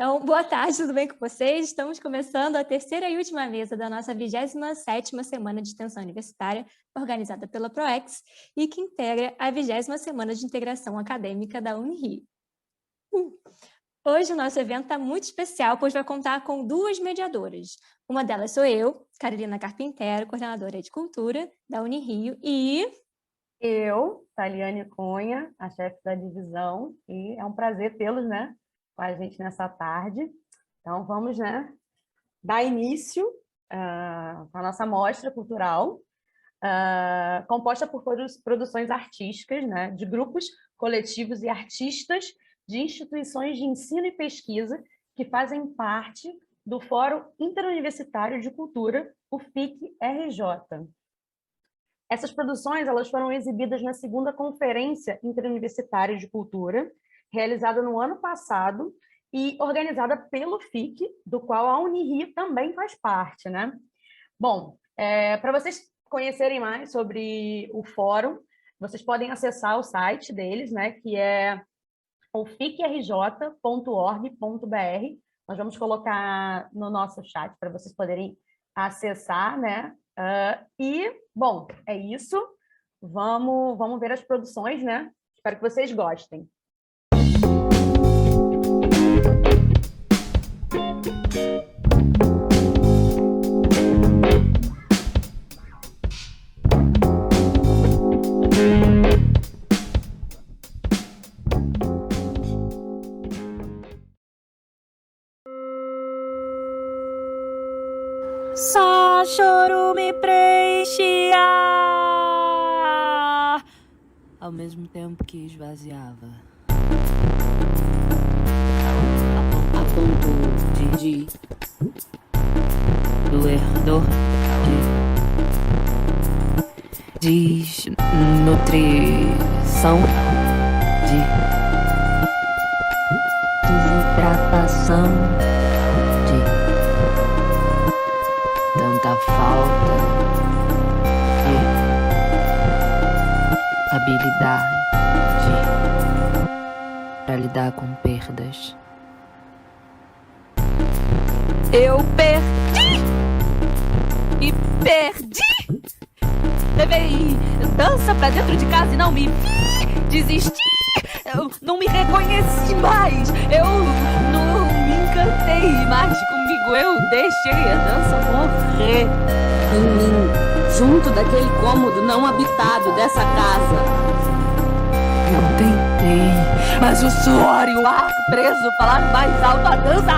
Então, boa tarde, tudo bem com vocês? Estamos começando a terceira e última mesa da nossa 27ª Semana de Extensão Universitária, organizada pela ProEx, e que integra a 20ª Semana de Integração Acadêmica da Unirio. Hoje o nosso evento está muito especial, pois vai contar com duas mediadoras. Uma delas sou eu, Carolina Carpintero, coordenadora de Cultura da Unirio, e... Eu, Taliane Cunha, a chefe da divisão, e é um prazer tê-los, com a gente nessa tarde. Então, vamos, dar início à nossa mostra cultural, composta por produções artísticas, de grupos, coletivos e artistas de instituições de ensino e pesquisa que fazem parte do Fórum Interuniversitário de Cultura, o FIC-RJ. Essas produções elas foram exibidas na segunda Conferência Interuniversitária de Cultura, realizada no ano passado e organizada pelo FIC, do qual a Unirio também faz parte. Bom, para vocês conhecerem mais sobre o fórum, vocês podem acessar o site deles, que é o ficrj.org.br. Nós vamos colocar no nosso chat para vocês poderem acessar, bom, é isso. Vamos ver as produções, Espero que vocês gostem. Só choro me preenchia, ao mesmo tempo que esvaziava, a ponto de doer, dor, de desnutrição, de desidratação, tanta falta de habilidade para lidar com perdas. Eu perdi e perdi. Levei dança pra dentro de casa e não me vi. Desisti. Eu não me reconheci mais. Eu não me encantei mais comigo. Eu deixei a dança morrer em mim, junto daquele cômodo não habitado dessa casa. Eu tentei, mas o suor e o ar preso falaram mais alto. A dança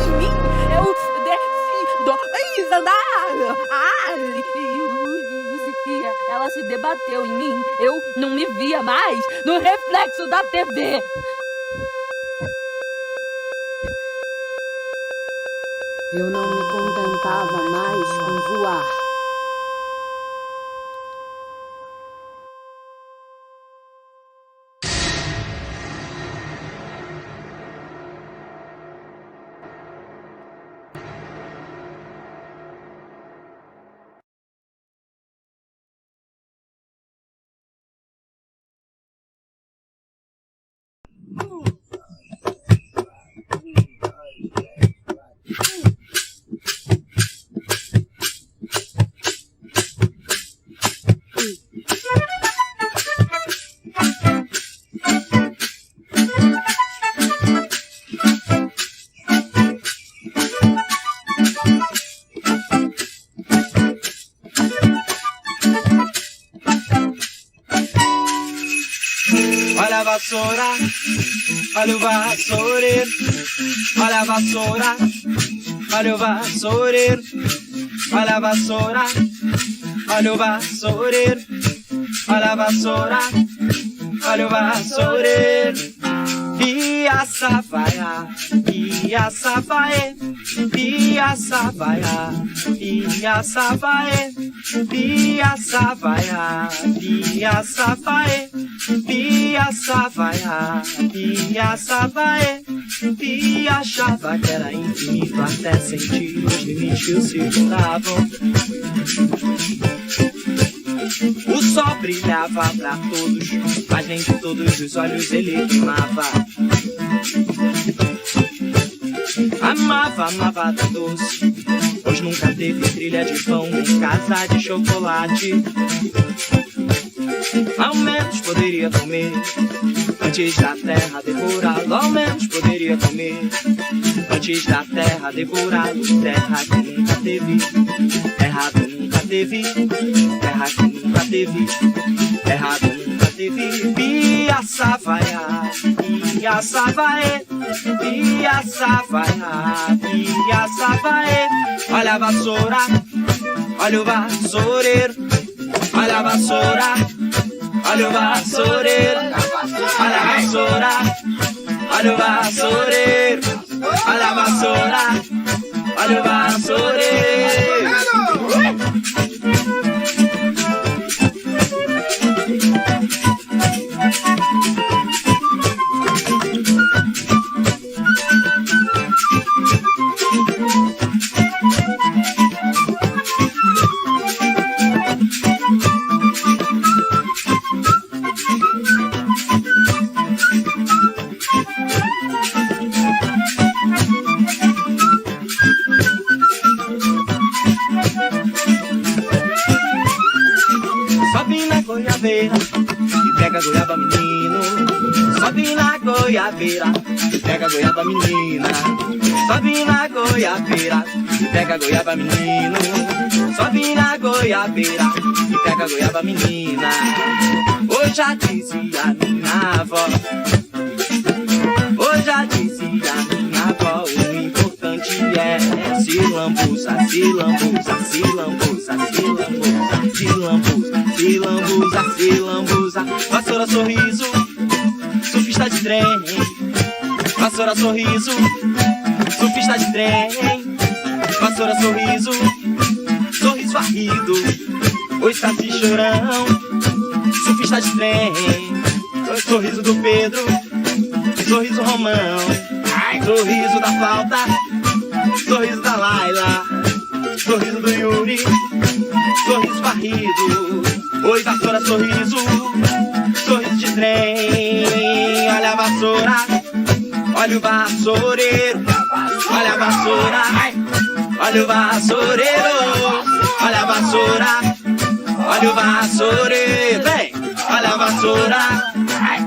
em mim. Eu decidi andar. Ela se debateu em mim. Eu não me via mais no reflexo da TV. Eu não me contentava mais com voar. Olha a vassoura, olha o vassoureiro, olha a vassoura, olha o vassoureiro, olha a vassoura, olha o vassoureiro, olha a vassoura, olha o vassoureiro. E a savaia, e a savaia, e a savaia, e a savaia, e a savaia, e a savaia, e a savaia, e a savaia, e achava que era infinito até sentir os limites se juntavam. O sol brilhava pra todos, mas nem de todos os olhos ele queimava. amava mamada doce, pois nunca teve trilha de pão nem casa de chocolate. Ao menos poderia comer antes da terra devorá-lo. Ao menos poderia comer antes da terra devorá-lo. Terra que nunca teve, terra que nunca teve, terra que nunca teve, terra que nunca teve. Pia Savaia, Pia Savae, Pia Savaia, Pia Savae. Olha a vassoura, olha o vassoureiro, olha a vassoura, olha o vassoureiro, olha a vassoura, olha o vassoureiro, olha a vassoura, olha o vassoureiro. Sobe na goiabeira e pega goiaba menino. Sobe na goiabeira e pega goiaba menina. Sobe na goiabeira e pega goiaba menino. Sobe na goiabeira e pega goiaba menina. Hoje já dizia minha avó, hoje já dizia minha avó, o importante é se lambuza, se lambuza, se lambuza, se lambuza, se lambuza, se lambuza, se lambuza. Vassoura, sorriso, surfista de trem. Vassoura, sorriso, surfista de trem. Vassoura, sorriso, sorriso varrido. Oi, Saci Chorão, surfista de trem. Sorriso do Pedro, sorriso Romão, sorriso da flauta, sorriso da Laila, sorriso do Yuri, sorriso varrido. Oi, vassoura, sorriso, sorriso de trem. Olha a vassoura, olha o vassoureiro, olha a vassoura, olha o vassoureiro, olha a vassoura, olha o vassoureiro, vem, olha a vassoura,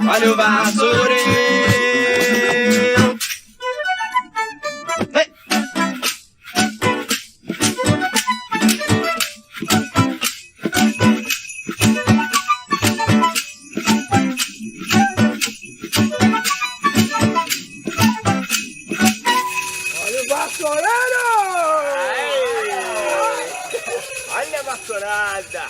olha o vassoureiro. Vem. Olha o vassourado! Olha a vassourada!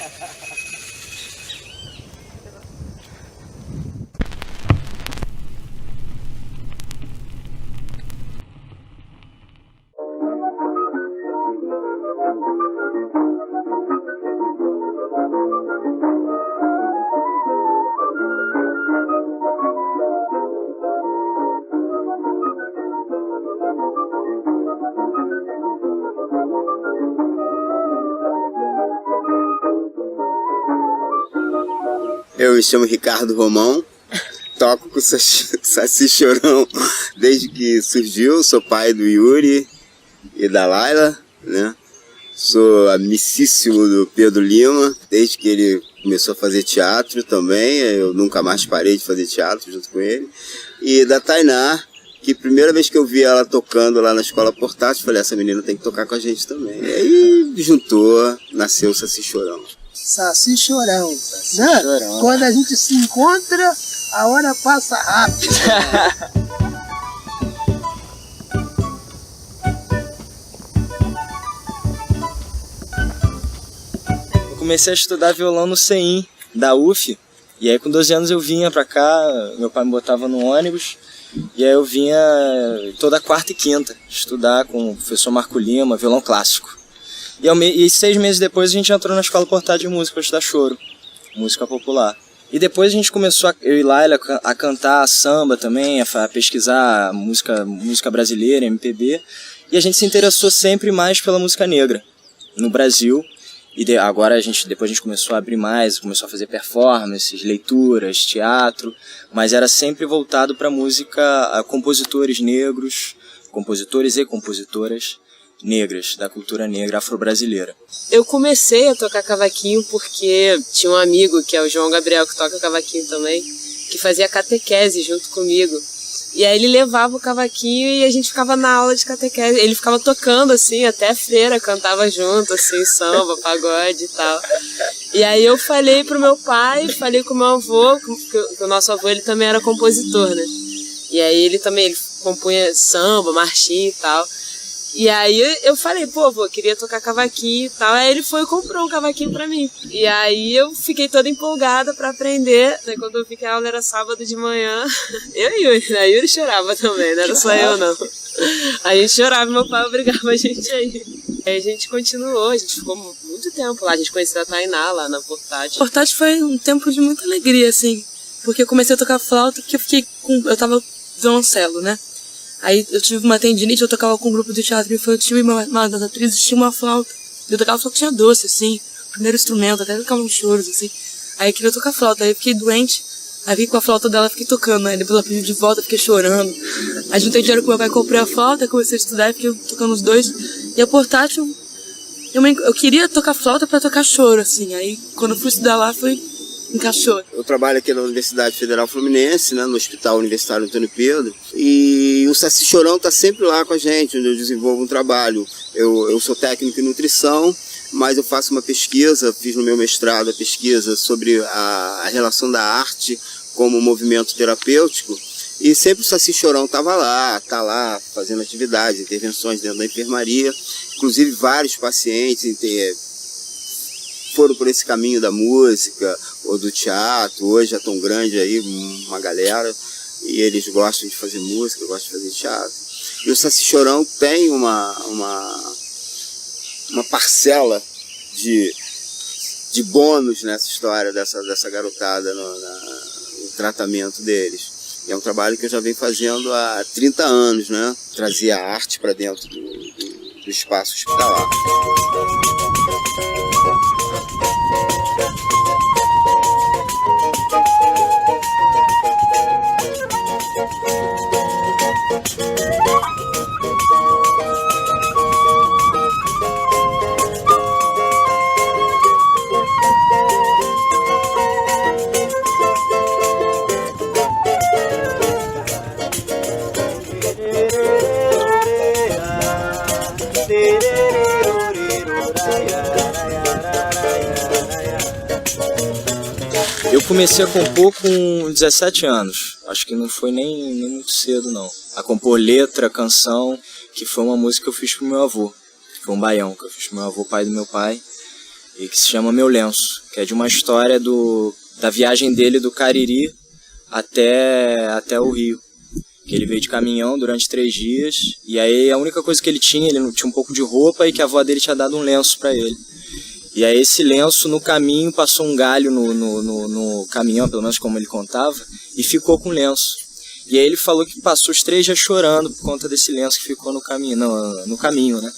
Eu me chamo Ricardo Romão, toco com o Saci Chorão desde que surgiu, sou pai do Yuri e da Laila, né? Sou amicíssimo do Pedro Lima, desde que ele começou a fazer teatro também, eu nunca mais parei de fazer teatro junto com ele. E da Tainá, que primeira vez que eu vi ela tocando lá na escola portátil, falei, essa menina tem que tocar com a gente também. E aí juntou, nasceu o Saci Chorão. Saci Chorão, né? Chorão. Quando a gente se encontra, a hora passa rápido. Eu comecei a estudar violão no CEIM, da UF, e aí com 12 anos eu vinha pra cá, meu pai me botava no ônibus, e aí eu vinha toda quarta e quinta estudar com o professor Marco Lima, violão clássico. E 6 meses depois a gente entrou na Escola Portátil de Música para estudar choro, música popular. E depois a gente começou, eu e Laila, a cantar samba também, a pesquisar música brasileira, MPB. E a gente se interessou sempre mais pela música negra no Brasil. E agora depois a gente começou a abrir mais, começou a fazer performances, leituras, teatro. Mas era sempre voltado para música, a compositores negros, compositores e compositoras negras, da cultura negra afro-brasileira. Eu comecei a tocar cavaquinho porque tinha um amigo, que é o João Gabriel, que toca cavaquinho também, que fazia catequese junto comigo. E aí ele levava o cavaquinho e a gente ficava na aula de catequese. Ele ficava tocando, assim, até freira, cantava junto, assim, samba, pagode e tal. E aí eu falei pro meu pai, falei com o meu avô, que o nosso avô ele também era compositor, né? E aí ele compunha samba, marchinha e tal. E aí eu falei, pô, avô, queria tocar cavaquinho e tal. Aí ele foi e comprou um cavaquinho pra mim. E aí eu fiquei toda empolgada pra aprender. Aí quando eu vi que a aula era sábado de manhã, eu e Yuri, né? Yuri chorava também, não era só eu não. A gente chorava e meu pai obrigava a gente a ir. Aí a gente continuou, a gente ficou muito tempo lá. A gente conheceu a Tainá lá na Portátil. Portátil foi um tempo de muita alegria, assim. Porque eu comecei a tocar flauta porque eu tava violoncelo, né? Aí eu tive uma tendinite, eu tocava com um grupo de teatro infantil e uma das atrizes tinha uma flauta. Eu tocava flautinha doce, assim, primeiro instrumento, até tocava uns choros, assim. Aí eu queria tocar flauta, aí eu fiquei doente, aí vim com a flauta dela, fiquei tocando, aí depois ela pediu de volta, fiquei chorando. Aí juntei dinheiro com meu pai, comprei a flauta, comecei a estudar e fiquei tocando os dois. E a Portátil, eu queria tocar flauta pra tocar choro, assim. Aí quando eu fui estudar lá, encaixou. Eu trabalho aqui na Universidade Federal Fluminense, né, no Hospital Universitário Antônio Pedro, e o Saci Chorão está sempre lá com a gente, onde eu desenvolvo um trabalho. Eu sou técnico em nutrição, mas eu faço uma pesquisa, fiz no meu mestrado a pesquisa sobre a relação da arte como movimento terapêutico, e sempre o Saci Chorão está lá fazendo atividades, intervenções dentro da enfermaria, inclusive vários pacientes foram por esse caminho da música ou do teatro. Hoje é tão grande aí, uma galera, e eles gostam de fazer música, gostam de fazer teatro. E o Saci Chorão tem uma parcela de bônus nessa história dessa garotada no tratamento deles. E é um trabalho que eu já venho fazendo há 30 anos, né? Trazer a arte para dentro do espaço hospitalar. Eu comecei a compor com 17 anos, acho que não foi nem muito cedo não. A compor letra, canção, que foi uma música que eu fiz pro meu avô, foi um baião que eu fiz pro meu avô, pai do meu pai, e que se chama Meu Lenço, que é de uma história da viagem dele do Cariri até o Rio. Que ele veio de caminhão durante 3 dias, e aí a única coisa que ele tinha um pouco de roupa e que a avó dele tinha dado um lenço para ele. E aí esse lenço, no caminho, passou um galho no caminhão, pelo menos como ele contava, e ficou com o lenço. E aí ele falou que passou os 3 dias chorando por conta desse lenço que ficou no caminho, né?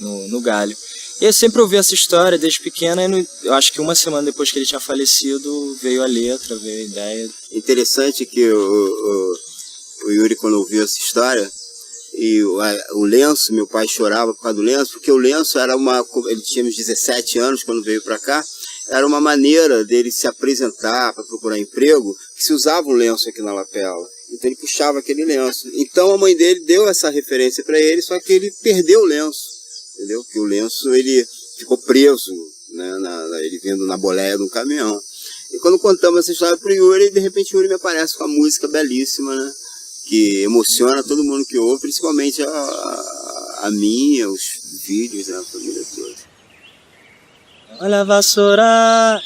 No galho. E eu sempre ouvi essa história desde pequena, e eu acho que uma semana depois que ele tinha falecido, veio a letra, veio a ideia. Interessante que o Yuri, quando ouviu essa história, e o lenço, meu pai chorava por causa do lenço, porque o lenço era ele tinha uns 17 anos quando veio para cá, era uma maneira dele se apresentar para procurar emprego, que se usava um lenço aqui na lapela. Então ele puxava aquele lenço. Então a mãe dele deu essa referência para ele, só que ele perdeu o lenço, entendeu? Porque o lenço ele ficou preso, né, ele vindo na boleia do caminhão. E quando contamos essa história pro Yuri, de repente o Yuri me aparece com uma música belíssima, né? Que emociona todo mundo que ouve, principalmente a mim, os filhos, né, a família toda. Olha a vassoura,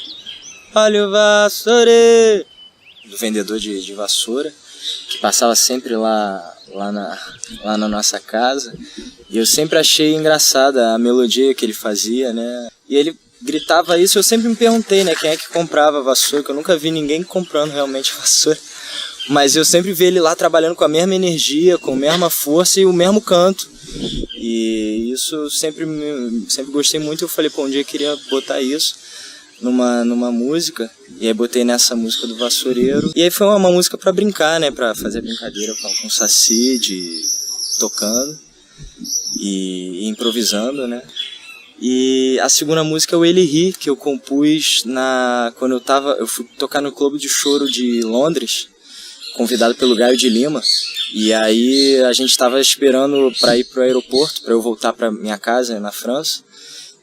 olha o vassoure, do vendedor de vassoura, que passava sempre lá na nossa casa, e eu sempre achei engraçada a melodia que ele fazia, né, e ele gritava isso, eu sempre me perguntei, né, quem é que comprava a vassoura, que eu nunca vi ninguém comprando realmente a vassoura. Mas eu sempre vi ele lá trabalhando com a mesma energia, com a mesma força e o mesmo canto. E isso sempre gostei muito. Eu falei, pô, um dia eu queria botar isso numa música. E aí botei nessa música do Vassoureiro. E aí foi uma música pra brincar, né? Pra fazer brincadeira com o Saci, de tocando e improvisando, né? E a segunda música é o Ele Ri, que eu compus quando eu fui tocar no Clube de Choro de Londres, convidado pelo Gaio de Lima. E aí a gente estava esperando para ir para o aeroporto, para eu voltar para minha casa na França.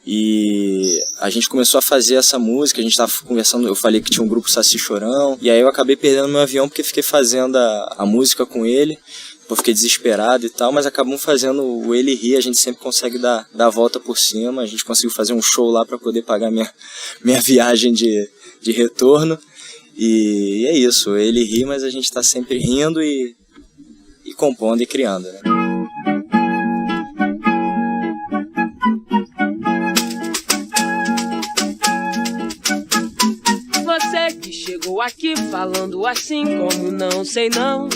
E a gente começou a fazer essa música, a gente estava conversando, eu falei que tinha um grupo Saci Chorão. E aí eu acabei perdendo meu avião porque fiquei fazendo a música com ele. Eu fiquei desesperado e tal, mas acabamos fazendo o Ele Ri, a gente sempre consegue dar a volta por cima. A gente conseguiu fazer um show lá para poder pagar minha viagem de retorno. E é isso, Ele Ri, mas a gente está sempre rindo e compondo e criando, né? Você que chegou aqui falando assim como não sei não,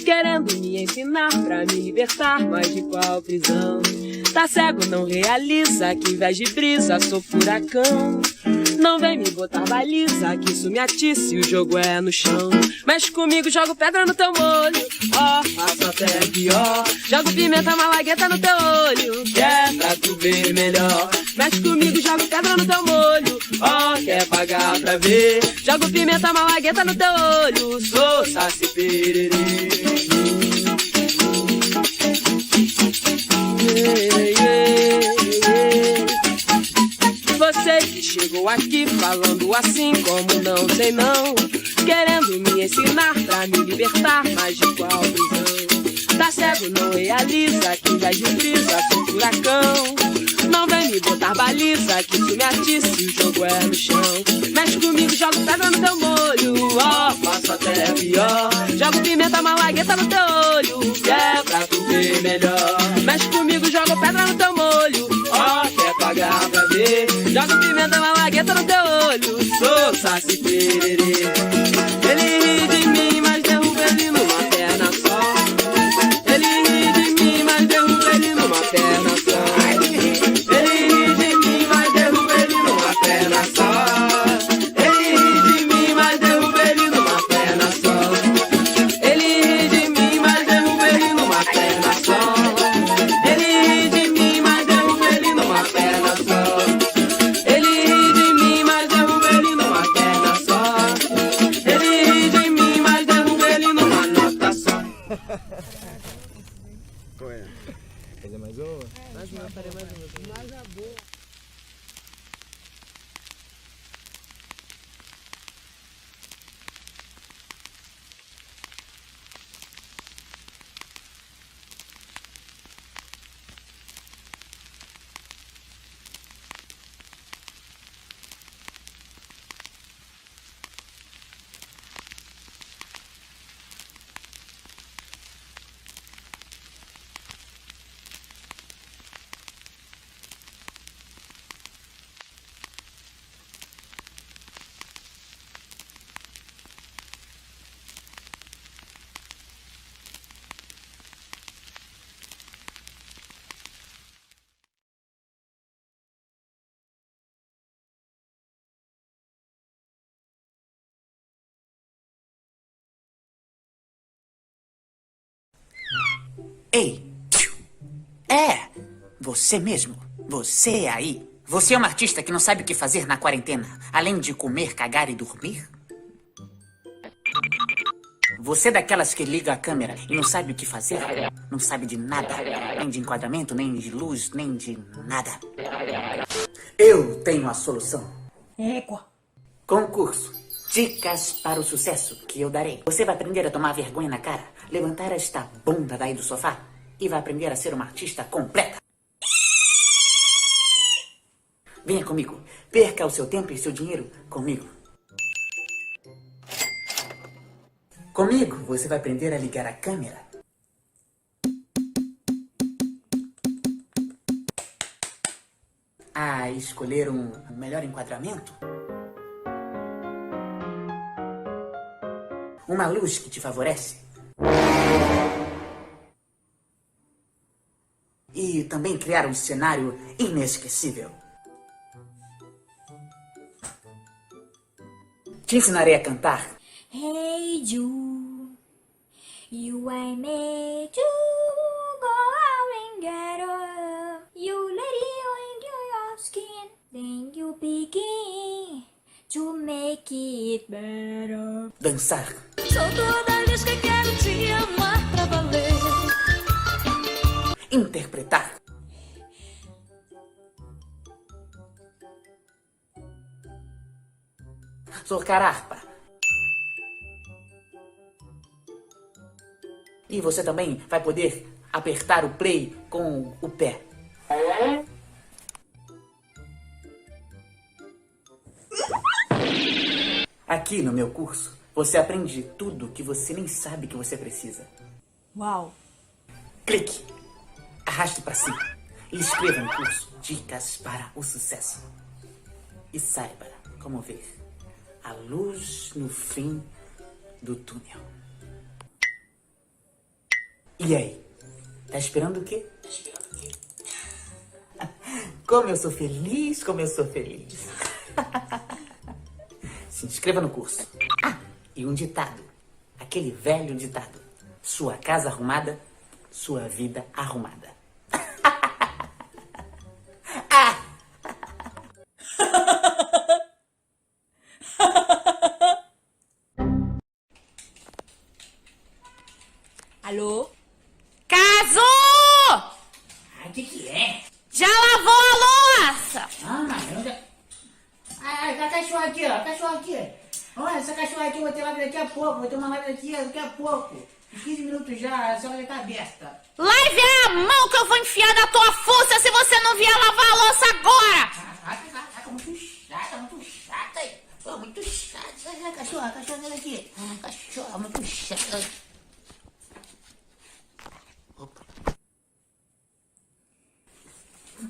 querendo me ensinar pra me libertar, mas de qual prisão? Tá cego, não realiza que invés de brisa sou furacão. Não vem me botar baliza, que isso me atiça e o jogo é no chão. Mexe comigo, jogo pedra no teu molho, ó, faço até pior. Jogo pimenta, malagueta no teu olho, que é pra tu ver melhor. Mexe comigo, jogo pedra no teu molho, ó, quer pagar pra ver. Jogo pimenta, malagueta no teu olho, sou Saci Pererê. Você que chegou aqui falando assim como não sei não, querendo me ensinar pra me libertar, mas de qual prisão? Tá cego, não realiza que vai de brisa, sou furacão. Não vem me botar baliza, que isso me atiça e o jogo é no chão. Mexe comigo, jogo pedra no teu molho, ó, faço até pior. Jogo pimenta, malagueta no teu olho, que é pra tu ver melhor. Mexe comigo, jogo pedra no teu molho, ó, quer pagar pra ver. Jogo pimenta, malagueta no teu olho, sou Saci Pererê. Ele ri de mim, mas derruba ele numa perna só. Ele ri de mim, mas derruba ele numa perna só. Fazer mais uma? Mais uma, farei mais uma. Mais a boa. Ei! É! Você mesmo. Você aí. Você é uma artista que não sabe o que fazer na quarentena, além de comer, cagar e dormir? Você é daquelas que liga a câmera e não sabe o que fazer? Não sabe de nada. Nem de enquadramento, nem de luz, nem de nada. Eu tenho a solução. Égua. Concurso. Dicas para o sucesso que eu darei. Você vai aprender a tomar vergonha na cara, levantar esta bunda daí do sofá e vai aprender a ser uma artista completa. Venha comigo. Perca o seu tempo e seu dinheiro comigo. Comigo, você vai aprender a ligar a câmera. A escolher um melhor enquadramento. Uma luz que te favorece. E também criar um cenário inesquecível. Te ensinarei a cantar. Hey Jude, you I made you go dançar. Sou toda vez que quero te amar pra valer. Interpretar. Tocar harpa. E você também vai poder apertar o play com o pé. Aqui no meu curso, você aprende tudo que você nem sabe que você precisa. Uau! Clique, arraste para cima e escreva no curso Dicas para o Sucesso. E saiba como ver a luz no fim do túnel. E aí? Tá esperando o quê? Como eu sou feliz, como eu sou feliz. Se inscreva no curso. Ah, e um ditado. Aquele velho ditado. Sua casa arrumada, sua vida arrumada. Alô? Caso! O que é? Já lavou a louça? Ah, mas já... a cachorra aqui, ó. A cachorra aqui. Olha, essa cachorra aqui eu vou ter live daqui a pouco. Vou ter uma live daqui a pouco. Em 15 minutos já, a senhora já tá aberta. Lave a mão que eu vou enfiar na tua fuça se você não vier lavar a louça agora! Tá muito chata aí. Pô, muito chata. Cachorra daqui. Cachorra, muito chata. Opa.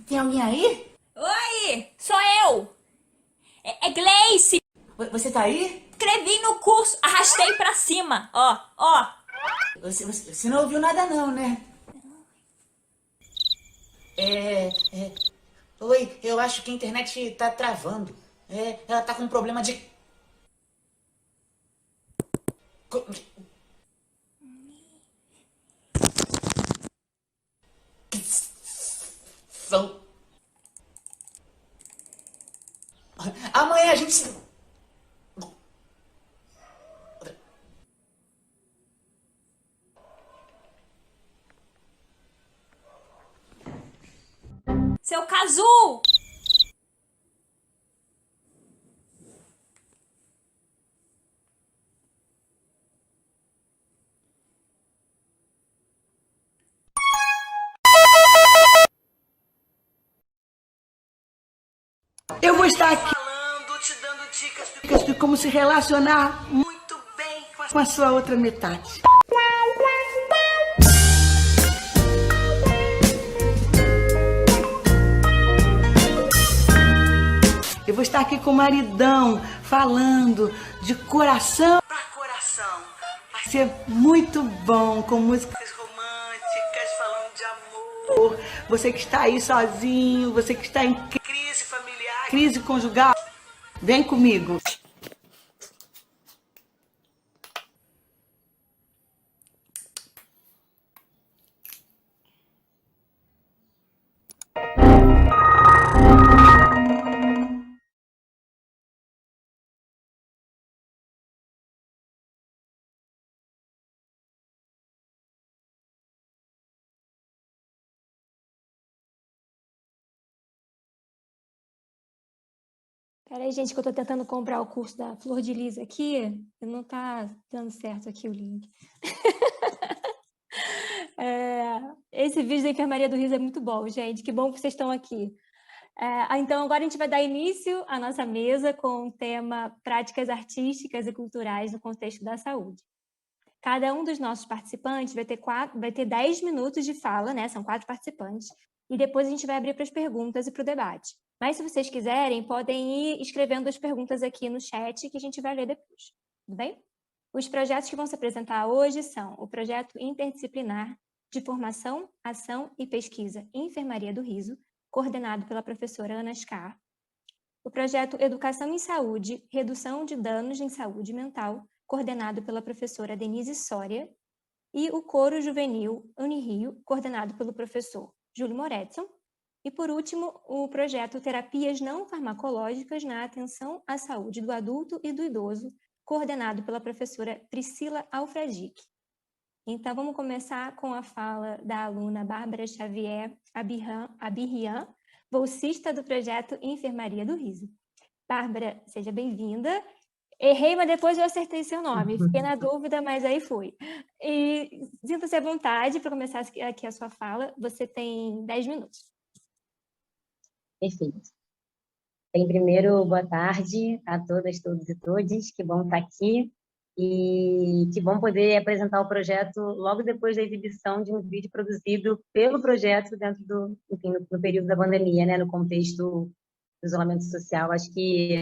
Tem alguém aí? Oi, sou eu. É Gleice. Você tá aí? Escrevi no curso, arrastei pra cima. Ó. Você não ouviu nada não, né? Oi, eu acho que a internet tá travando. Ela tá com um problema de... Amanhã a gente se... Seu Cazu! Eu vou estar aqui falando, te dando dicas de como se relacionar muito bem com a sua outra metade. Eu vou estar aqui com o maridão, falando de coração para coração. Vai ser muito bom, com músicas românticas, falando de amor. Você que está aí sozinho, você que está em crise familiar, crise conjugal, vem comigo. Peraí, gente, que eu tô tentando comprar o curso da Flor de Lis aqui e não tá dando certo aqui o link. Esse vídeo da Enfermaria do Riso é muito bom, gente. Que bom que vocês estão aqui. Então, agora a gente vai dar início à nossa mesa com o tema Práticas Artísticas e Culturais no Contexto da Saúde. Cada um dos nossos participantes vai ter 10 minutos de fala, né? São 4 participantes. E depois a gente vai abrir para as perguntas e para o debate. Mas se vocês quiserem, podem ir escrevendo as perguntas aqui no chat que a gente vai ler depois. Tudo bem? Os projetos que vão se apresentar hoje são o projeto interdisciplinar de formação, ação e pesquisa em Enfermaria do Riso, coordenado pela professora Ana Scar. O projeto Educação em Saúde, Redução de Danos em Saúde Mental, coordenado pela professora Denise Soria. E o Coro Juvenil Unirio, coordenado pelo professor Júlio Moretson. E, por último, o projeto Terapias Não Farmacológicas na Atenção à Saúde do Adulto e do Idoso, coordenado pela professora Priscila Alfradique. Então, vamos começar com a fala da aluna Bárbara Xavier Abirrian, bolsista do projeto Enfermaria do Riso. Bárbara, seja bem-vinda. Errei, mas depois eu acertei seu nome. Fiquei na dúvida, mas aí foi. E sinta-se à vontade para começar aqui a sua fala. Você tem 10 minutos. Perfeito. Bem, primeiro, boa tarde a todas, todos e todes. Que bom estar aqui. E que bom poder apresentar o projeto logo depois da exibição de um vídeo produzido pelo projeto dentro do, enfim, no período da pandemia, né, no contexto do isolamento social. Acho que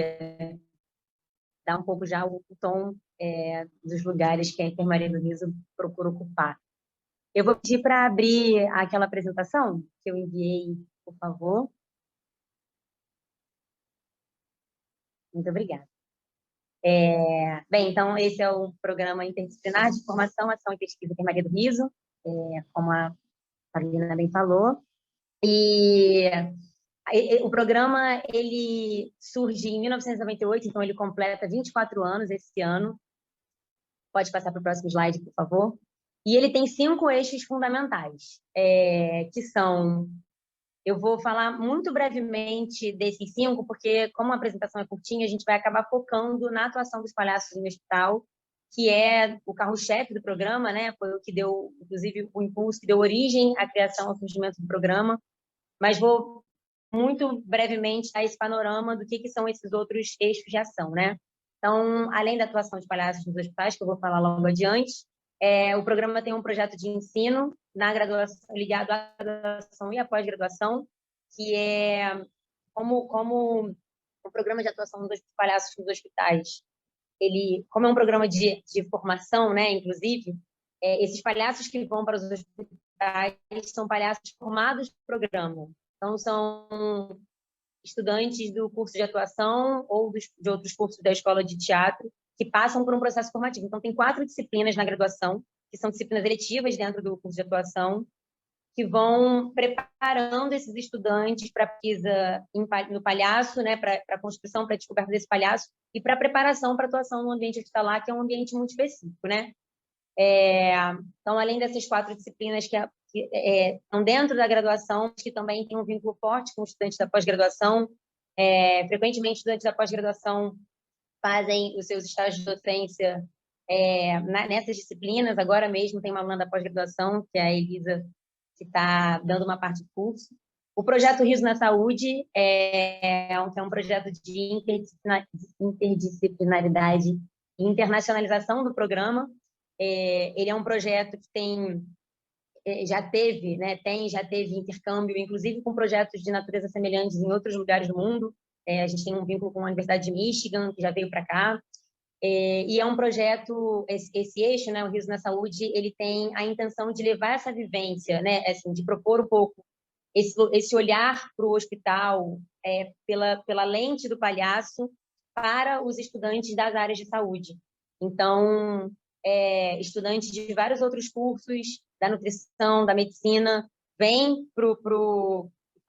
dá um pouco já o tom dos lugares que a Enfermaria do Riso procura ocupar. Eu vou pedir para abrir aquela apresentação que eu enviei, por favor. Muito obrigada. Bem, então, esse é o Programa Interdisciplinar de Formação, Ação e Pesquisa Enfermaria do Riso, como a Carolina bem falou. E o programa, ele surge em 1998, então ele completa 24 anos esse ano. Pode passar para o próximo slide, por favor. E ele tem 5 eixos fundamentais, que são... Eu vou falar muito brevemente desses 5, porque, como a apresentação é curtinha, a gente vai acabar focando na atuação dos palhaços no hospital, que é o carro-chefe do programa, né? Foi o que deu, inclusive, o impulso que deu origem à criação, ao surgimento do programa. Mas vou muito brevemente dar esse panorama do que são esses outros eixos de ação, né? Então, além da atuação de palhaços nos hospitais, que eu vou falar logo adiante, o programa tem um projeto de ensino na graduação, ligado à graduação e à pós-graduação, que é como o programa de atuação dos palhaços nos hospitais. Ele, como é um programa de formação, né, inclusive, esses palhaços que vão para os hospitais são palhaços formados no programa. Então, são estudantes do curso de atuação ou de outros cursos da escola de teatro que passam por um processo formativo. Então, tem 4 disciplinas na graduação, que são disciplinas eletivas dentro do curso de atuação, que vão preparando esses estudantes para a pesquisa no palhaço, né, para a construção, para a descoberta desse palhaço, e para a preparação para a atuação no ambiente hospitalar, que é um ambiente muito específico, né? Então, além dessas 4 disciplinas que estão dentro da graduação, que também tem um vínculo forte com os estudantes da pós-graduação, frequentemente, estudantes da pós-graduação fazem os seus estágios de docência nessas disciplinas. Agora mesmo tem uma aluna da pós-graduação, que é a Elisa, que está dando uma parte do curso. O projeto Riso na Saúde é um projeto de interdisciplinaridade e internacionalização do programa. Ele é um projeto que já teve intercâmbio, inclusive com projetos de natureza semelhantes em outros lugares do mundo. A gente tem um vínculo com a Universidade de Michigan, que já veio para cá. E é um projeto, esse eixo, né, o Riso na Saúde, ele tem a intenção de levar essa vivência, né, assim, de propor um pouco esse olhar para o hospital pela lente do palhaço para os estudantes das áreas de saúde. Então, estudantes de vários outros cursos, da nutrição, da medicina, vêm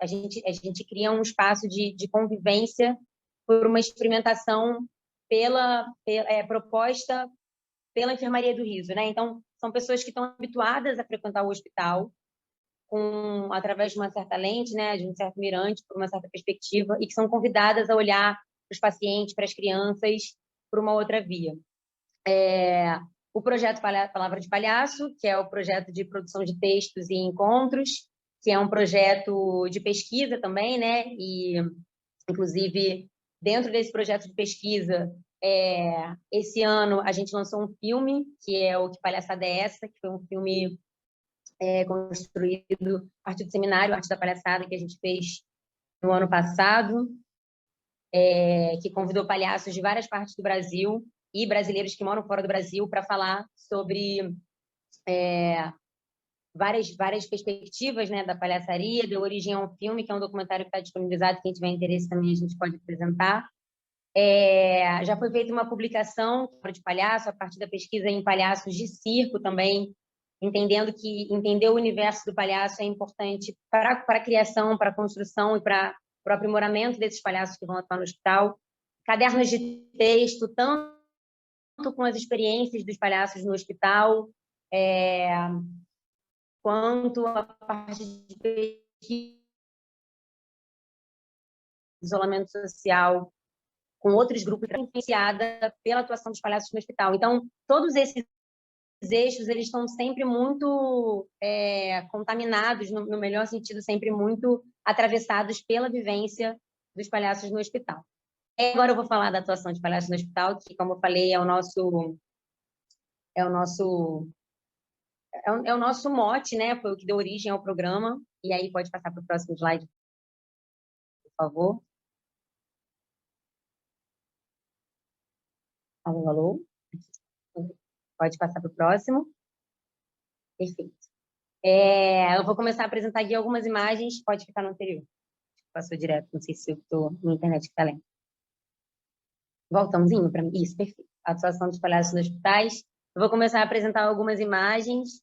a gente cria um espaço de convivência por uma experimentação proposta pela Enfermaria do Riso, né? Então, são pessoas que estão habituadas a frequentar o hospital através de uma certa lente, né, de um certo mirante, por uma certa perspectiva, e que são convidadas a olhar para os pacientes, para as crianças, por uma outra via. O projeto Palavra de Palhaço, que é o projeto de produção de textos e encontros, que é um projeto de pesquisa também, né? E, inclusive, dentro desse projeto de pesquisa, esse ano a gente lançou um filme, que é o Que Palhaçada é Essa?, que foi um filme construído a partir do seminário Arte da Palhaçada, que a gente fez no ano passado, que convidou palhaços de várias partes do Brasil e brasileiros que moram fora do Brasil para falar sobre várias perspectivas, né, da palhaçaria. Deu origem a um filme, que é um documentário que está disponibilizado, quem tiver interesse também a gente pode apresentar. Já foi feita uma publicação de palhaço, a partir da pesquisa em palhaços de circo também, entender o universo do palhaço é importante para a criação, para a construção e para o aprimoramento desses palhaços que vão atuar no hospital. Cadernos de texto, tanto com as experiências dos palhaços no hospital, quanto a parte de pesquisa, isolamento social, com outros grupos, influenciada pela atuação dos palhaços no hospital. Então, todos esses eixos, eles estão sempre muito contaminados, no melhor sentido, sempre muito atravessados pela vivência dos palhaços no hospital. Agora eu vou falar da atuação de palhaços no hospital, que, como eu falei, é o nosso mote, né? Foi o que deu origem ao programa. E aí, pode passar para o próximo slide, por favor. Alô, alô? Pode passar para o próximo. Perfeito. Eu vou começar a apresentar aqui algumas imagens. Pode ficar no anterior. Passou direto, não sei se eu estou na internet que está lendo. Voltãozinho para mim. Isso, perfeito. A atuação dos palhaços nos hospitais. Eu vou começar a apresentar algumas imagens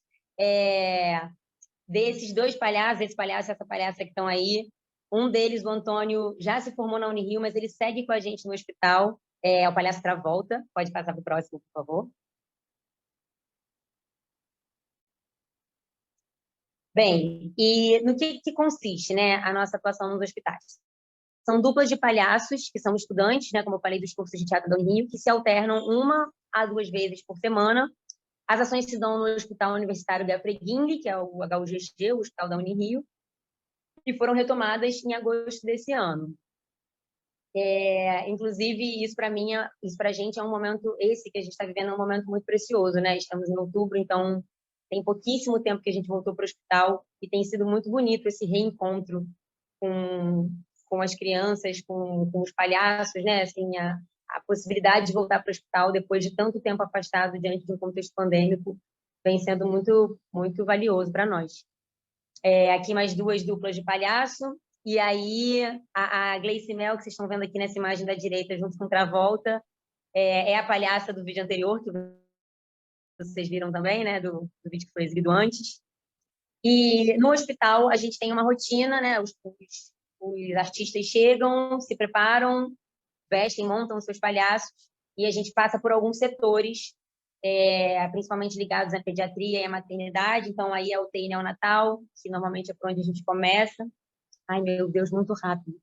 desses dois palhaços, esse palhaço e essa palhaça que estão aí. Um deles, o Antônio, já se formou na Unirio, mas ele segue com a gente no hospital. É o palhaço Travolta. Pode passar para o próximo, por favor. Bem, e no que consiste, né, a nossa atuação nos hospitais? São duplas de palhaços, que são estudantes, né, como eu falei, dos cursos de teatro da Unirio, que se alternam 1 a 2 vezes por semana. As ações se dão no Hospital Universitário de Afreguingue, que é o HUGG, o Hospital da Unirio, e foram retomadas em agosto desse ano. Inclusive, isso para mim, isso para a gente é um momento, esse que a gente está vivendo é um momento muito precioso, né? Estamos em outubro, então tem pouquíssimo tempo que a gente voltou para o hospital e tem sido muito bonito esse reencontro com as crianças, com os palhaços, né? Assim, a possibilidade de voltar para o hospital depois de tanto tempo afastado diante de um contexto pandêmico vem sendo muito, muito valioso para nós. Aqui mais 2 duplas de palhaço. E aí, a Gleice Mel, que vocês estão vendo aqui nessa imagem da direita, junto com Travolta, é a palhaça do vídeo anterior, que vocês viram também, né, do vídeo que foi exibido antes. E no hospital, a gente tem uma rotina, né, os artistas chegam, se preparam, vestem, montam seus palhaços, e a gente passa por alguns setores, principalmente ligados à pediatria e à maternidade. Então, aí é a UTI neonatal, que normalmente é por onde a gente começa. Ai, meu Deus, muito rápido.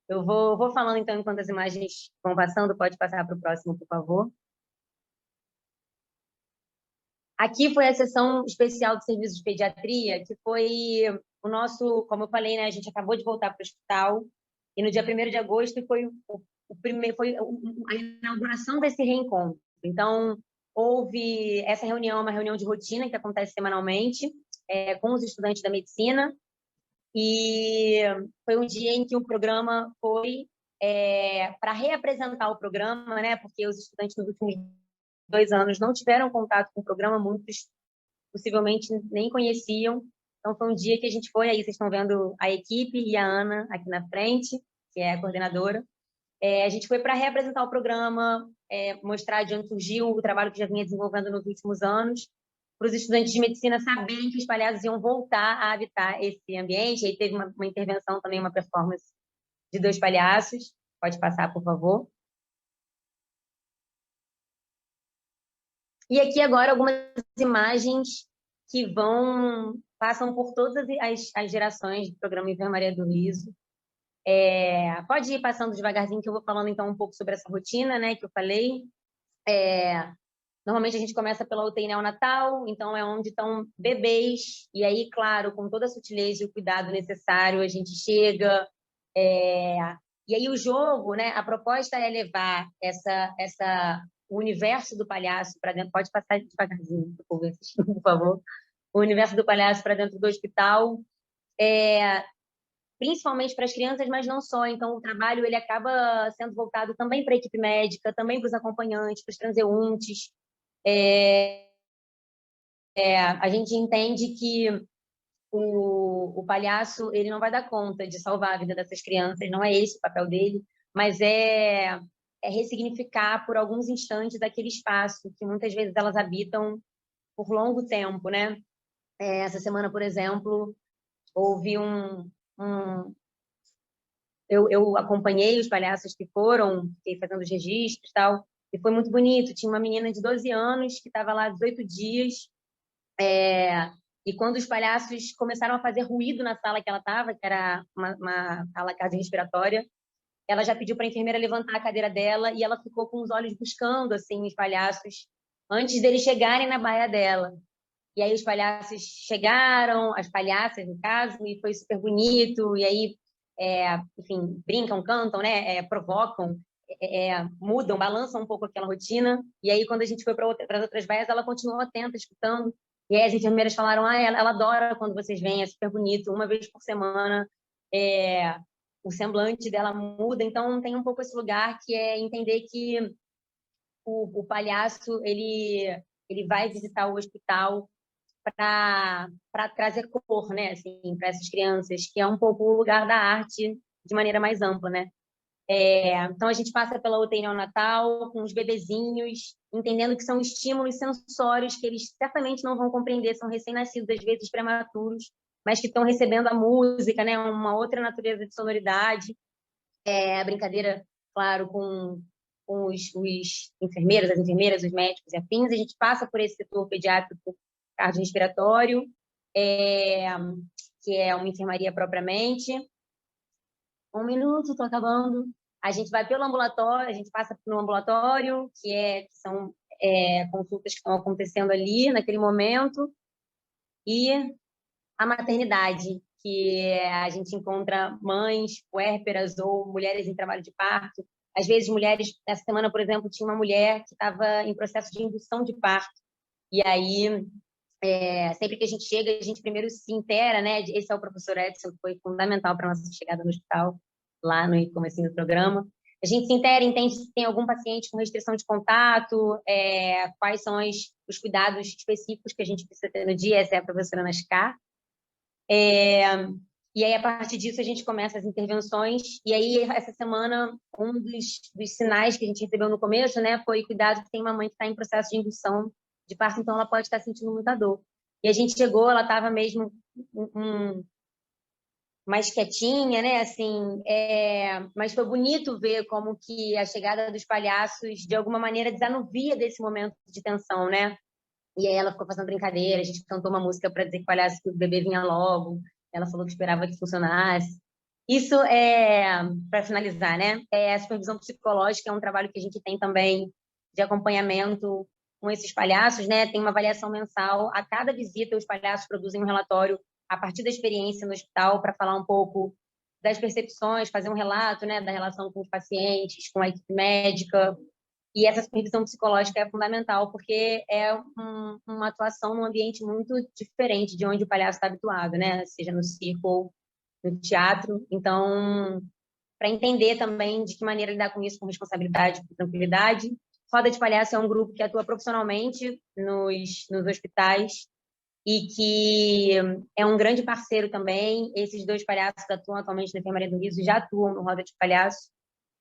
Eu vou falando, então, enquanto as imagens vão passando. Pode passar para o próximo, por favor. Aqui foi a sessão especial do serviço de pediatria, que foi o nosso, como eu falei, né, a gente acabou de voltar para o hospital, e no dia 1º de agosto foi a inauguração desse reencontro. Então, houve essa reunião, uma reunião de rotina que acontece semanalmente, com os estudantes da medicina, e foi um dia em que o programa foi para reapresentar o programa, né, porque os estudantes nos últimos 2 anos não tiveram contato com o programa, muitos possivelmente nem conheciam. Então, foi um dia que a gente foi, aí vocês estão vendo a equipe e a Ana aqui na frente, que é a coordenadora. A gente foi para reapresentar o programa, mostrar de onde surgiu o trabalho que já vinha desenvolvendo nos últimos anos, para os estudantes de medicina saberem que os palhaços iam voltar a habitar esse ambiente. Aí teve uma intervenção também, uma performance de 2 palhaços. Pode passar, por favor. E aqui agora algumas imagens que passam por todas as gerações do programa Enfermaria do Riso. Pode ir passando devagarzinho, que eu vou falando então um pouco sobre essa rotina, né, que eu falei. Normalmente a gente começa pela UTI neonatal, então é onde estão bebês, e aí, claro, com toda a sutileza e o cuidado necessário, a gente chega. E aí o jogo, né, a proposta é levar o universo do palhaço para dentro. Pode passar devagarzinho, por favor. O universo do palhaço para dentro do hospital, principalmente para as crianças, mas não só. Então, o trabalho ele acaba sendo voltado também para a equipe médica, também para os acompanhantes, para os transeuntes. A gente entende que o palhaço ele não vai dar conta de salvar a vida dessas crianças, não é esse o papel dele, mas é ressignificar por alguns instantes aquele espaço que muitas vezes elas habitam por longo tempo, né? Essa semana, por exemplo, houve eu acompanhei os palhaços que foram, fiquei fazendo os registros e tal, e foi muito bonito. Tinha uma menina de 12 anos que estava lá 18 dias, e quando os palhaços começaram a fazer ruído na sala que ela estava, que era uma sala cardiorrespiratória, ela já pediu para a enfermeira levantar a cadeira dela e ela ficou com os olhos buscando assim os palhaços antes deles chegarem na baia dela. E aí os palhaços chegaram, as palhaças, no caso, e foi super bonito. E aí, enfim, brincam, cantam, né? Provocam, mudam, balançam um pouco aquela rotina. E aí, quando a gente foi para as outras baias, ela continuou atenta, escutando. E aí as enfermeiras falaram, ela adora quando vocês vêm, é super bonito, uma vez por semana. O semblante dela muda. Então, tem um pouco esse lugar que é entender que o palhaço, ele vai visitar o hospital para trazer cor, né, assim, para essas crianças, que é um pouco o lugar da arte de maneira mais ampla, né? Então a gente passa pela UTI neonatal com os bebezinhos, entendendo que são estímulos sensórios que eles certamente não vão compreender, são recém-nascidos, às vezes prematuros, mas que estão recebendo a música, né, uma outra natureza de sonoridade. A brincadeira, claro, com os enfermeiros, as enfermeiras, os médicos e afins. A gente passa por esse setor pediátrico cardiorrespiratório, que é uma enfermaria propriamente. Um minuto, estou acabando. A gente vai pelo ambulatório, a gente passa pelo ambulatório, que são consultas que estão acontecendo ali naquele momento, e a maternidade, que a gente encontra mães puérperas ou mulheres em trabalho de parto. Às vezes, mulheres... Essa semana, por exemplo, tinha uma mulher que estava em processo de indução de parto. E aí, sempre que a gente chega, a gente primeiro se inteira, né? Esse é o professor Edson, que foi fundamental para a nossa chegada no hospital, lá no comecinho do programa. A gente se inteira, entende se tem algum paciente com restrição de contato, quais são os cuidados específicos que a gente precisa ter no dia. Essa é a professora Nascar. E aí, a partir disso, a gente começa as intervenções. E aí, essa semana, um dos sinais que a gente recebeu no começo, né, foi cuidado que tem uma mãe que está em processo de indução de parto, então ela pode estar sentindo muita dor. E a gente chegou, ela estava mesmo mais quietinha, né, assim, mas foi bonito ver como que a chegada dos palhaços, de alguma maneira, desanuvia desse momento de tensão, né? E aí ela ficou fazendo brincadeira, a gente cantou uma música para dizer que o palhaço, que o bebê vinha logo, ela falou que esperava que funcionasse. Isso para finalizar, né? A supervisão psicológica é um trabalho que a gente tem também de acompanhamento com esses palhaços, né? Tem uma avaliação mensal. A cada visita, os palhaços produzem um relatório a partir da experiência no hospital para falar um pouco das percepções, fazer um relato, né, da relação com os pacientes, com a equipe médica. E essa supervisão psicológica é fundamental, porque é uma atuação num ambiente muito diferente de onde o palhaço está habituado, né? Seja no circo ou no teatro. Então, para entender também de que maneira lidar com isso, com responsabilidade, com tranquilidade. Roda de Palhaço é um grupo que atua profissionalmente nos hospitais e que é um grande parceiro também. Esses dois palhaços que atuam atualmente na Enfermaria do Riso já atuam no Roda de Palhaço.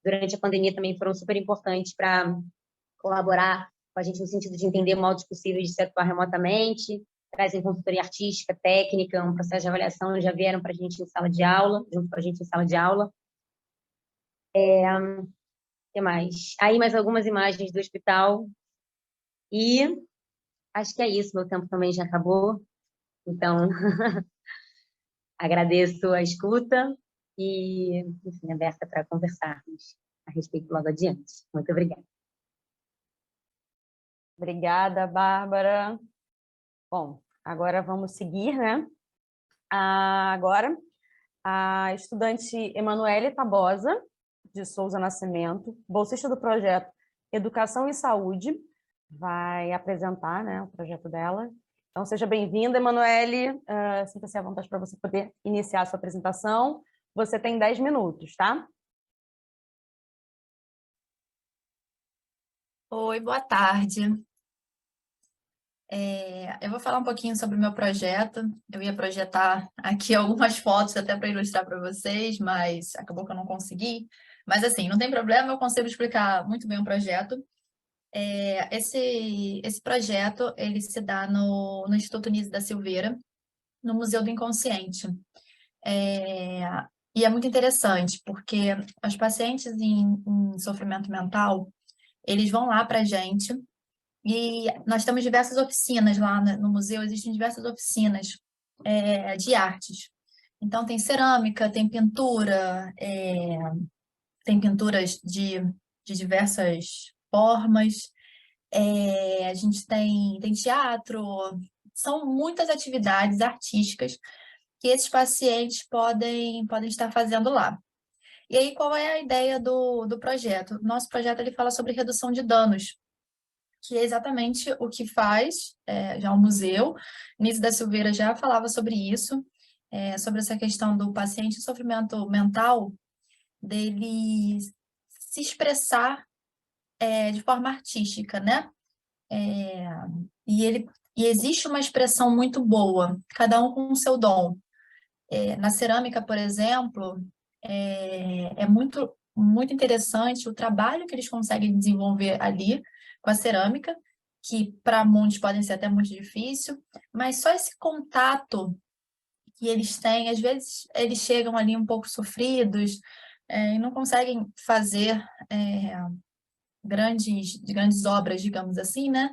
Durante a pandemia também foram super importantes para colaborar com a gente no sentido de entender modos possíveis de se atuar remotamente, trazem consultoria artística, técnica, um processo de avaliação, já vieram para a gente em sala de aula, junto com a gente em sala de aula. O que mais? Aí mais algumas imagens do hospital. E acho que é isso, meu tempo também já acabou. Então, agradeço a escuta e, enfim, aberta para conversarmos a respeito logo adiante. Muito obrigada. Obrigada, Bárbara. Bom, agora vamos seguir, né? Agora, a estudante Emanuele Tabosa, de Souza Nascimento, bolsista do projeto Educação e Saúde, vai apresentar, né, o projeto dela. Então, seja bem-vinda, Emanuele. Sinta-se à vontade para você poder iniciar a sua apresentação. Você tem 10 minutos, tá? Oi, boa tarde. Eu vou falar um pouquinho sobre o meu projeto. Eu ia projetar aqui algumas fotos até para ilustrar para vocês, mas acabou que eu não consegui. Mas assim, não tem problema, eu consigo explicar muito bem o projeto. Esse projeto, ele se dá no Instituto Nise da Silveira, no Museu do Inconsciente. E é muito interessante, porque os pacientes em sofrimento mental, eles vão lá para a gente, e nós temos diversas oficinas lá no museu, existem diversas oficinas de artes. Então, tem cerâmica, tem pintura, tem pinturas de diversas formas, a gente tem teatro, são muitas atividades artísticas que esses pacientes podem estar fazendo lá. E aí, qual é a ideia do projeto? Nosso projeto ele fala sobre redução de danos, que é exatamente o que faz já o museu. Nício da Silveira já falava sobre isso, sobre essa questão do paciente em sofrimento mental, dele se expressar de forma artística, né? E existe uma expressão muito boa, cada um com o seu dom. Na cerâmica, por exemplo, é muito, muito interessante o trabalho que eles conseguem desenvolver ali com a cerâmica, que para muitos pode ser até muito difícil, mas só esse contato que eles têm, às vezes eles chegam ali um pouco sofridos e não conseguem fazer grandes obras, digamos assim, né?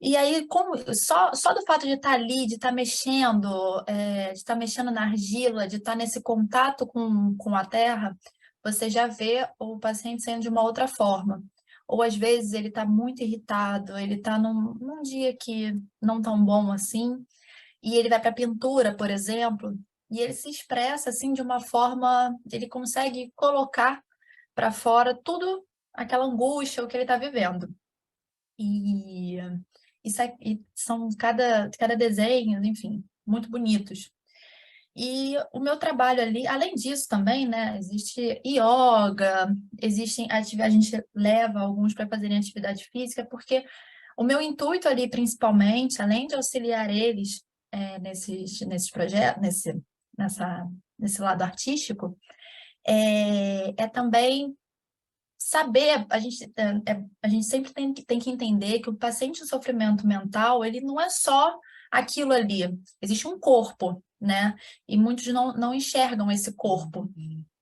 E aí, só do fato de estar ali, de estar mexendo na argila, de estar nesse contato com a terra, você já vê o paciente saindo de uma outra forma. Ou às vezes ele está muito irritado, ele está num dia que não tão bom assim, e ele vai para a pintura, por exemplo, e ele se expressa assim de uma forma, ele consegue colocar para fora tudo aquela angústia, o que ele está vivendo. E são cada desenho, enfim, muito bonitos. E o meu trabalho ali, além disso também, né, existe yoga, a gente leva alguns para fazerem atividade física, porque o meu intuito ali, principalmente, além de auxiliar eles nesses projetos, nesse lado artístico, é também saber, a gente sempre tem que entender que o paciente em sofrimento mental, ele não é só aquilo ali, existe um corpo, né? E muitos não enxergam esse corpo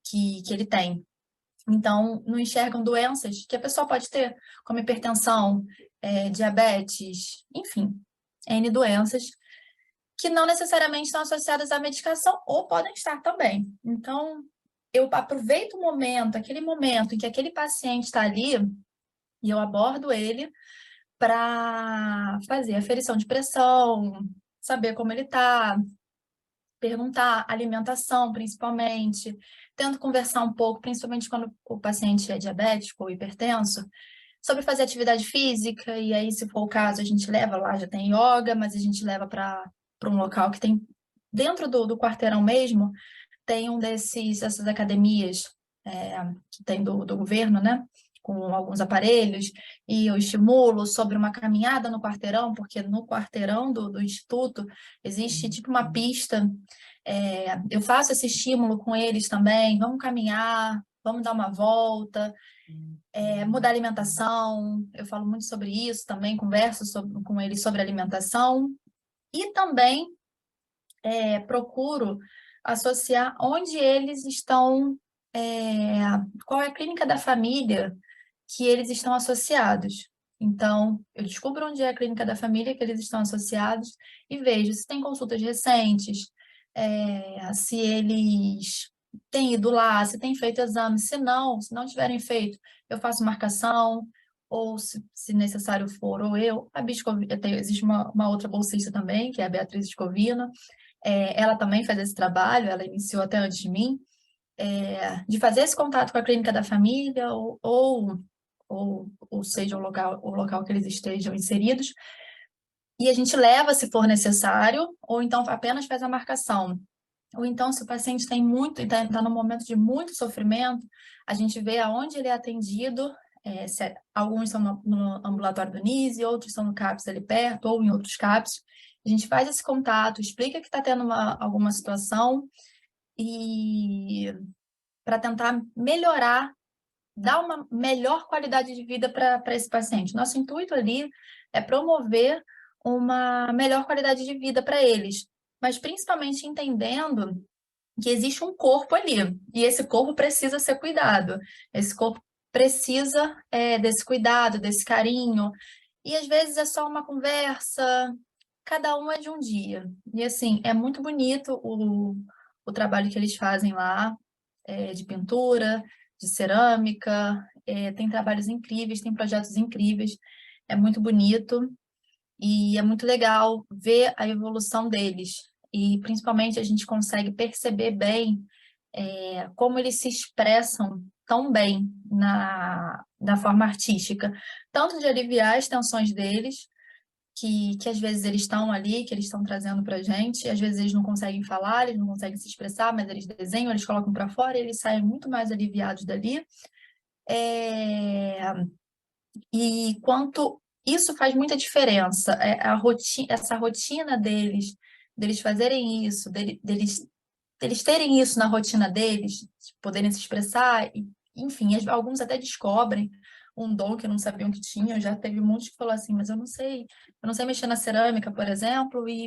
que ele tem. Então, não enxergam doenças que a pessoa pode ter, como hipertensão, diabetes, enfim, N doenças, que não necessariamente estão associadas à medicação, ou podem estar também. Então, eu aproveito aquele momento em que aquele paciente está ali, e eu abordo ele para fazer aferição de pressão, saber como ele está, perguntar alimentação, principalmente, tento conversar um pouco, principalmente quando o paciente é diabético ou hipertenso, sobre fazer atividade física, e aí, se for o caso, a gente leva lá, já tem yoga, mas a gente leva para um local que tem, dentro do quarteirão mesmo, tem dessas academias que tem do governo, né? Com alguns aparelhos, e eu estimulo sobre uma caminhada no quarteirão, porque no quarteirão do Instituto existe tipo uma pista, eu faço esse estímulo com eles também, vamos caminhar, vamos dar uma volta, mudar a alimentação, eu falo muito sobre isso também, converso com eles sobre alimentação, e também procuro associar onde eles estão, qual é a clínica da família que eles estão associados. Então, eu descubro onde é a clínica da família que eles estão associados e vejo se tem consultas recentes, se eles têm ido lá, se têm feito exames. Se não tiverem feito, eu faço marcação, ou se necessário for, ou existe uma outra bolsista também, que é a Beatriz Escovino, ela também faz esse trabalho, ela iniciou até antes de mim, de fazer esse contato com a clínica da família, ou seja, o local que eles estejam inseridos, e a gente leva se for necessário, ou então apenas faz a marcação. Ou então, se o paciente está num momento de muito sofrimento, a gente vê aonde ele é atendido, alguns são no ambulatório do NISE, outros são no CAPS ali perto, ou em outros CAPS. A gente faz esse contato, explica que está tendo alguma situação, e para tentar melhorar, dar uma melhor qualidade de vida para esse paciente. Nosso intuito ali é promover uma melhor qualidade de vida para eles, mas principalmente entendendo que existe um corpo ali, e esse corpo precisa ser cuidado, esse corpo precisa desse cuidado, desse carinho, e às vezes é só uma conversa, cada um é de um dia. E assim, é muito bonito o trabalho que eles fazem lá, de pintura, de cerâmica, tem trabalhos incríveis, tem projetos incríveis, é muito bonito, e é muito legal ver a evolução deles. E principalmente a gente consegue perceber bem como eles se expressam tão bem na forma artística, tanto de aliviar as tensões deles, que às vezes eles estão ali, que eles estão trazendo para a gente, às vezes eles não conseguem falar, eles não conseguem se expressar, mas eles desenham, eles colocam para fora e eles saem muito mais aliviados dali. E quanto isso faz muita diferença, essa rotina deles fazerem isso, deles terem isso na rotina deles, de poderem se expressar, e, enfim, alguns até descobrem um dom que não sabiam que tinham. Já teve um monte que falou assim, mas eu não sei mexer na cerâmica, por exemplo, e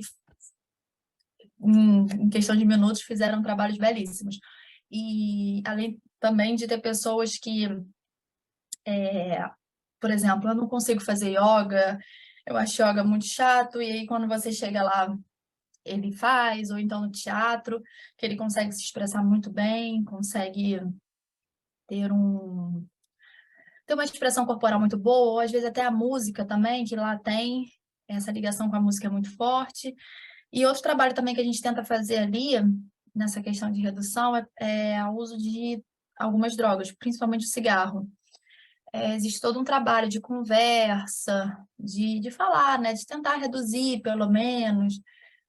em questão de minutos fizeram trabalhos belíssimos. E além também de ter pessoas que, por exemplo, eu não consigo fazer yoga, eu acho yoga muito chato, e aí quando você chega lá, ele faz, ou então no teatro, que ele consegue se expressar muito bem, consegue ter uma expressão corporal muito boa, ou às vezes até a música também, que lá tem, essa ligação com a música é muito forte. E outro trabalho também que a gente tenta fazer ali, nessa questão de redução, é o uso de algumas drogas, principalmente o cigarro. Existe todo um trabalho de conversa, de falar, né, de tentar reduzir, pelo menos,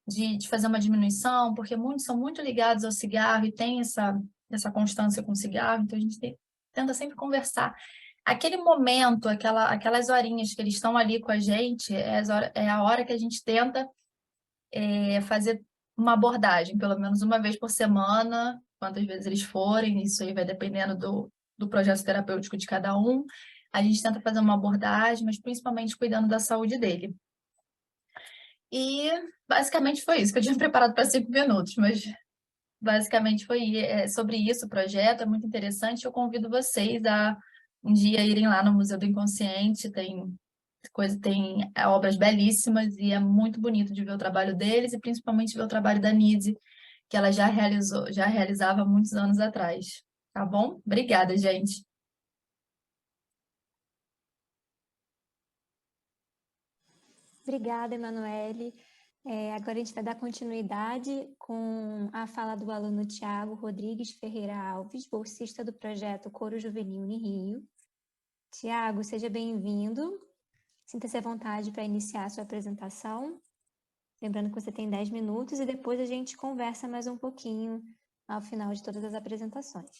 de fazer uma diminuição, porque muitos são muito ligados ao cigarro e tem essa constância com o cigarro, então a gente tenta sempre conversar. Aquele momento, aquelas horinhas que eles estão ali com a gente, é a hora que a gente tenta fazer uma abordagem, pelo menos uma vez por semana, quantas vezes eles forem, isso aí vai dependendo do projeto terapêutico de cada um. A gente tenta fazer uma abordagem, mas principalmente cuidando da saúde dele. E basicamente foi isso, que eu tinha preparado para 5 minutos, mas basicamente foi sobre isso o projeto, é muito interessante. Eu convido vocês a um dia irem lá no Museu do Inconsciente, tem obras belíssimas e é muito bonito de ver o trabalho deles e principalmente ver o trabalho da Nise, que ela já realizava há muitos anos atrás. Tá bom? Obrigada, gente. Obrigada, Emanuele. Agora a gente vai dar continuidade com a fala do aluno Tiago Rodrigues Ferreira Alves, bolsista do projeto Coro Juvenil Unirio. Tiago, seja bem-vindo. Sinta-se à vontade para iniciar a sua apresentação. Lembrando que você tem 10 minutos e depois a gente conversa mais um pouquinho ao final de todas as apresentações.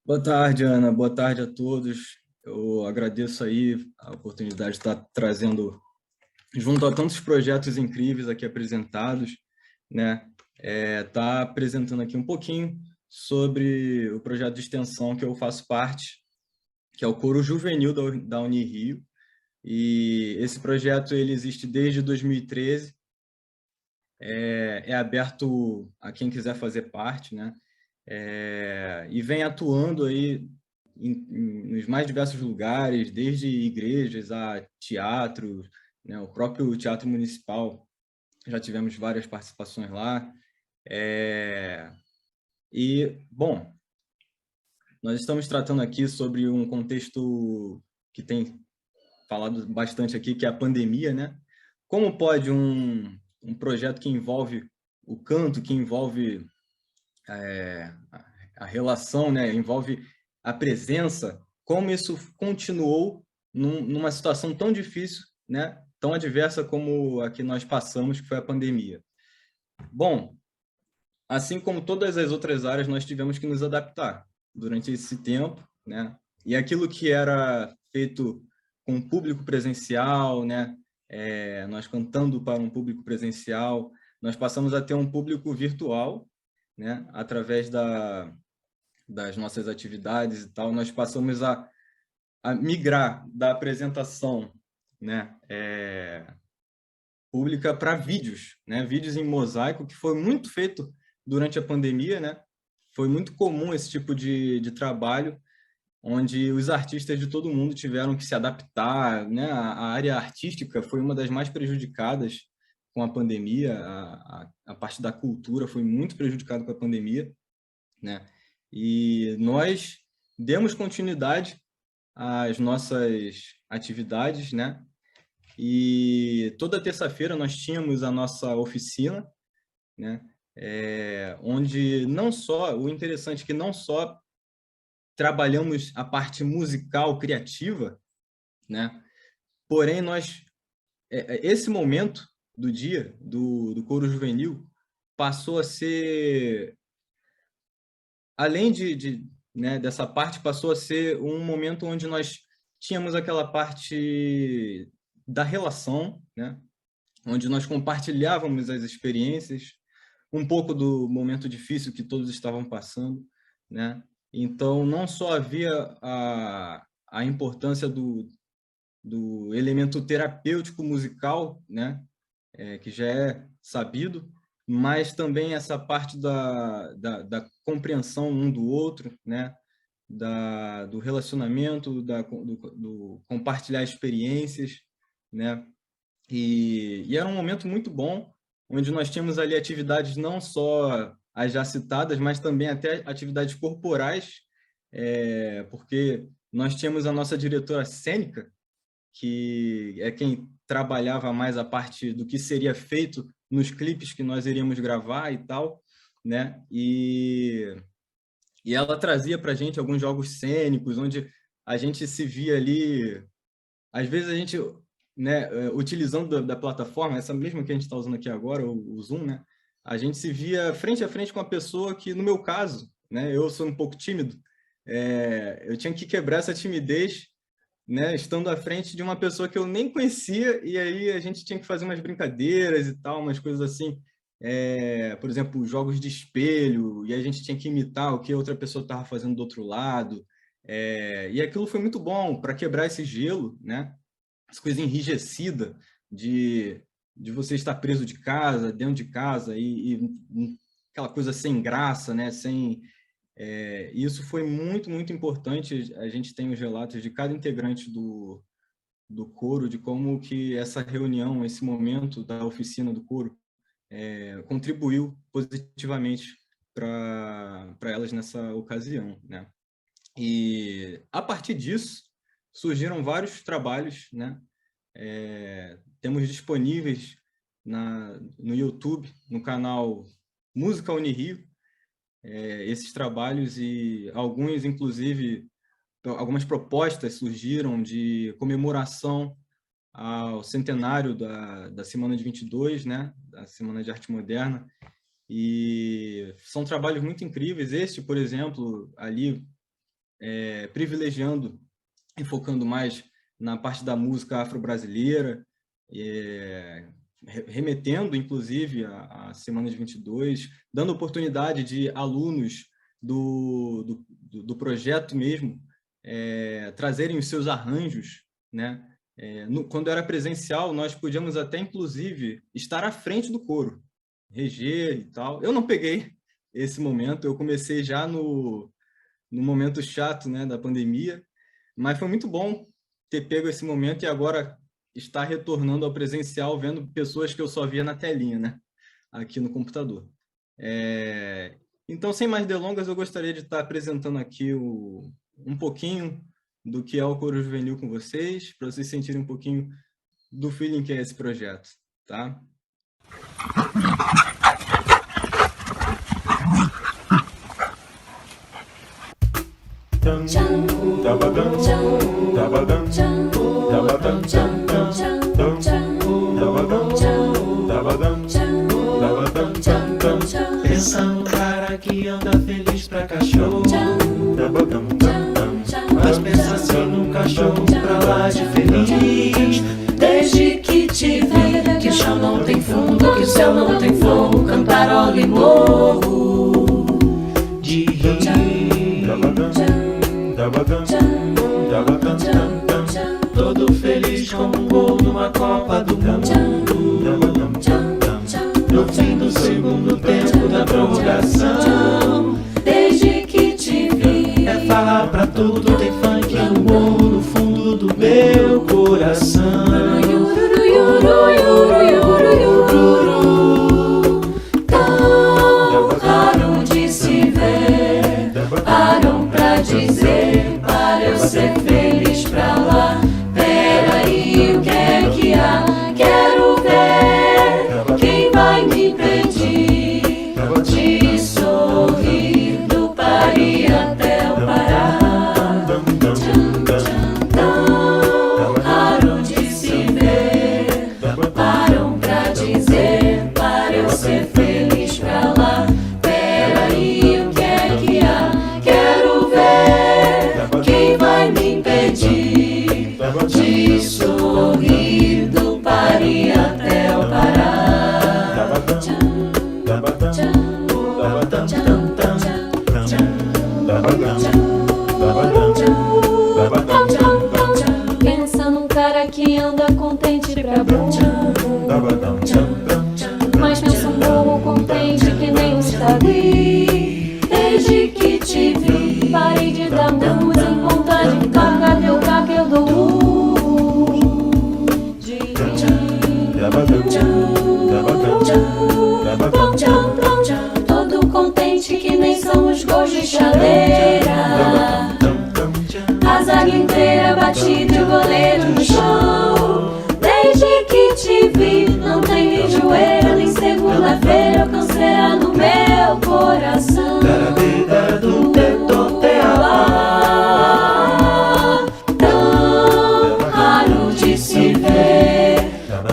Boa tarde, Ana. Boa tarde a todos. Eu agradeço aí a oportunidade de estar trazendo, junto a tantos projetos incríveis aqui apresentados, né? Tá apresentando aqui um pouquinho sobre o projeto de extensão que eu faço parte, que é o Coro Juvenil da Unirio. E esse projeto ele existe desde 2013, é aberto a quem quiser fazer parte, né? E vem atuando aí nos mais diversos lugares, desde igrejas a teatros, né? O próprio Teatro Municipal, já tivemos várias participações lá. E, bom, nós estamos tratando aqui sobre um contexto que tem falado bastante aqui, que é a pandemia, né? Como pode um projeto que envolve o canto, que envolve a relação, né? Envolve a presença, como isso continuou numa situação tão difícil, né? Tão adversa como a que nós passamos, que foi a pandemia. Bom, assim como todas as outras áreas, nós tivemos que nos adaptar durante esse tempo, né? E aquilo que era feito com público presencial, né? Nós cantando para um público presencial, nós passamos a ter um público virtual, né? Através das nossas atividades e tal, nós passamos a migrar da apresentação, né? Pública para vídeos, né? Vídeos em mosaico, que foi muito feito durante a pandemia, né? Foi muito comum esse tipo de trabalho, onde os artistas de todo mundo tiveram que se adaptar, né? A área artística foi uma das mais prejudicadas com a pandemia, a parte da cultura foi muito prejudicada com a pandemia, né? E nós demos continuidade às nossas atividades, né? E toda terça-feira nós tínhamos a nossa oficina, né? Onde não só, o interessante é que não só trabalhamos a parte musical criativa, né? Porém, esse momento do dia, do coro juvenil, passou a ser, além né, dessa parte, passou a ser um momento onde nós tínhamos aquela parte da relação, né? Onde nós compartilhávamos as experiências, um pouco do momento difícil que todos estavam passando, né? Então, não só havia a importância do elemento terapêutico musical, né? Que já é sabido, mas também essa parte da compreensão um do outro, né? Do relacionamento, do compartilhar experiências, né? E era um momento muito bom, onde nós tínhamos ali atividades não só as já citadas, mas também até atividades corporais, porque nós tínhamos a nossa diretora cênica, que é quem trabalhava mais a parte do que seria feito nos clipes que nós iríamos gravar e tal, né? E ela trazia para a gente alguns jogos cênicos, onde a gente se via ali, às vezes a gente, né, utilizando da plataforma, essa mesma que a gente está usando aqui agora, o Zoom, né? A gente se via frente a frente com a pessoa que, no meu caso, né, eu sou um pouco tímido, eu tinha que quebrar essa timidez, né, estando à frente de uma pessoa que eu nem conhecia, e aí a gente tinha que fazer umas brincadeiras e tal, umas coisas assim, por exemplo, jogos de espelho, e a gente tinha que imitar o que a outra pessoa estava fazendo do outro lado, e aquilo foi muito bom para quebrar esse gelo, né, essa coisa enrijecida de você estar preso de casa, dentro de casa, e aquela coisa sem graça, né? Isso foi muito, muito importante. A gente tem os relatos de cada integrante do coro, de como que essa reunião, esse momento da oficina do coro, contribuiu positivamente para elas nessa ocasião, né? E, a partir disso, surgiram vários trabalhos, né? Temos disponíveis no YouTube, no canal Música Unirio, esses trabalhos, e alguns, inclusive, algumas propostas surgiram de comemoração ao centenário da Semana de 22, né, da Semana de Arte Moderna, e são trabalhos muito incríveis. Este, por exemplo, ali, privilegiando e focando mais na parte da música afro-brasileira, remetendo, inclusive, à Semana de 22, dando oportunidade de alunos do projeto mesmo trazerem os seus arranjos, né? Quando era presencial, nós podíamos até, inclusive, estar à frente do coro, reger e tal. Eu não peguei esse momento, eu comecei já no momento chato, né, da pandemia, mas foi muito bom ter pego esse momento e agora estar retornando ao presencial, vendo pessoas que eu só via na telinha, né, aqui no computador. Então, sem mais delongas, eu gostaria de estar apresentando aqui um pouquinho do que é o Coro Juvenil com vocês, para vocês sentirem um pouquinho do feeling que é esse projeto, tá? Pensa num cara que anda feliz pra cachorro, mas pensa assim num cachorro pra lá de feliz. Desde que te vi, que o chão não tem fundo, que o céu não tem fogo, cantarola e morro de rir. Todo feliz como um gol numa Copa do Mundo. No fim do segundo tempo tempo da prorrogação. Desde que te vi, é falar pra tudo, tem funk no morro, no fundo do meu coração. Tão raro de se ver, param pra dizer, para eu ser feliz pra lá. Peraí, o que é que há? Quero ver quem vai me impedir de sorrir do Paris até o Pará. Tão raro de se ver, param pra dizer, para eu ser feliz pra lá. Peraí, o que é que há? Quero ver quem vai me impedir de sorrir do Paris até o Pará. Pensa num cara que anda contente pra burro, mas pensa um burro contente que nem um Stagli. Desde que te vi, parei de dar musa em ponta de faca. Teu caco eu dou de todo contente que nem são os gols de chaleira. A zaga inteira batida e o goleiro no chão. Desde que te vi, não tem joelho nem segunda-feira. Canseira no meu coração. Tão raro de se ver,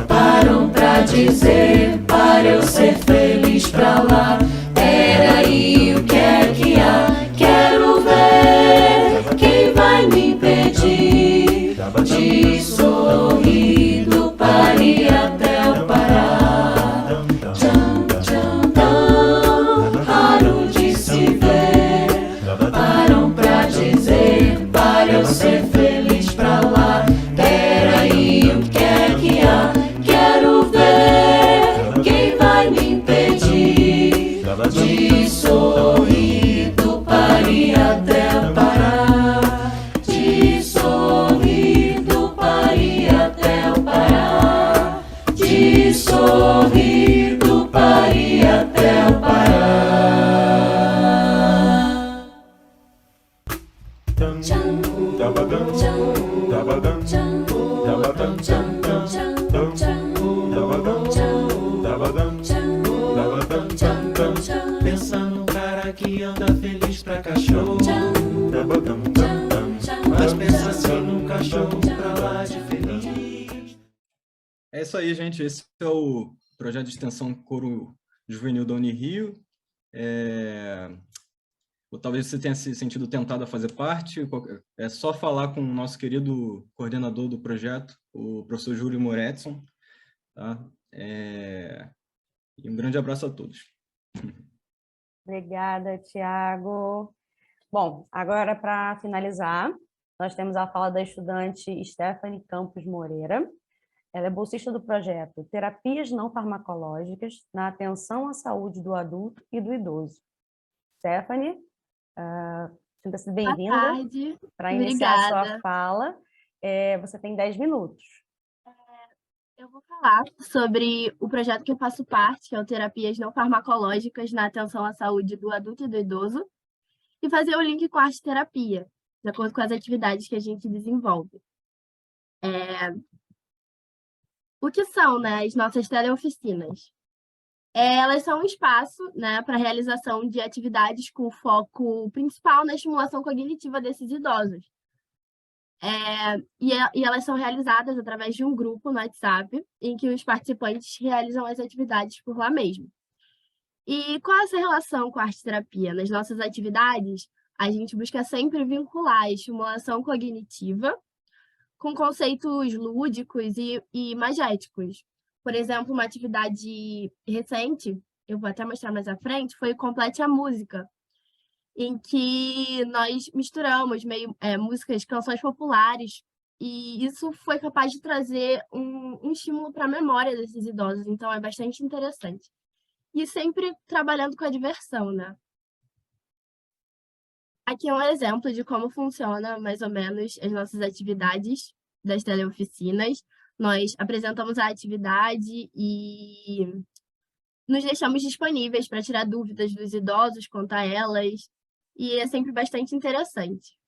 param pra dizer, para eu ser feliz pra lá. Peraí, o que é que há? Quero ver quem vai me impedir de sorrir do Paris até o Pará. Tão raro de se ver, param pra dizer, para eu ser feliz pra lá. Peraí, o que é que há? Quero ver quem vai me impedir de sorrir do Paris até o Pará. De sorrir do Paris até o Pará. De sorrir do Paris até o Pará. Pensa num cara que anda feliz pra cachorro, mas pensa assim num cachorro pra lá de feliz. É isso aí, gente. Esse é o projeto de extensão Coro Juvenil da Unirio. Ou talvez você tenha se sentido tentado a fazer parte. É só falar com o nosso querido coordenador do projeto, o professor Júlio Moretson. Tá? E um grande abraço a todos. Obrigada, Tiago. Bom, agora para finalizar, nós temos a fala da estudante Stephanie Campos Moreira. Ela é bolsista do projeto Terapias Não Farmacológicas na Atenção à Saúde do Adulto e do Idoso. Stephanie, sinta-se bem-vinda. Para iniciar a sua fala, você tem 10 minutos. Eu vou falar sobre o projeto que eu faço parte, que é o Terapias Não Farmacológicas na Atenção à Saúde do Adulto e do Idoso, e fazer o link com a arte-terapia, de acordo com as atividades que a gente desenvolve. O que são, né, as nossas teleoficinas? Elas são um espaço, né, para a realização de atividades com foco principal na estimulação cognitiva desses idosos. E elas são realizadas através de um grupo no WhatsApp, em que os participantes realizam as atividades por lá mesmo. E qual é essa relação com a arte-terapia? Nas nossas atividades, a gente busca sempre vincular a estimulação cognitiva com conceitos lúdicos e imagéticos. Por exemplo, uma atividade recente, eu vou até mostrar mais à frente, foi o Complete a Música, em que nós misturamos músicas, canções populares, e isso foi capaz de trazer um estímulo para a memória desses idosos, então é bastante interessante. e sempre trabalhando com a diversão, né? Aqui é um exemplo de como funciona, mais ou menos, as nossas atividades das teleoficinas. Nós apresentamos a atividade e nos deixamos disponíveis para tirar dúvidas dos idosos quanto a elas, e é sempre bastante interessante.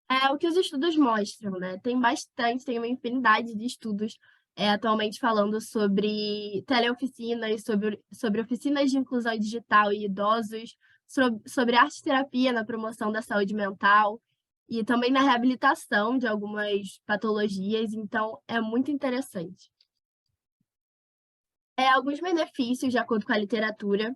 É o que os estudos mostram, né? Tem uma infinidade de estudos atualmente falando sobre teleoficinas, sobre oficinas de inclusão digital e idosos, sobre arte-terapia na promoção da saúde mental e também na reabilitação de algumas patologias, então é muito interessante. Alguns benefícios, de acordo com a literatura,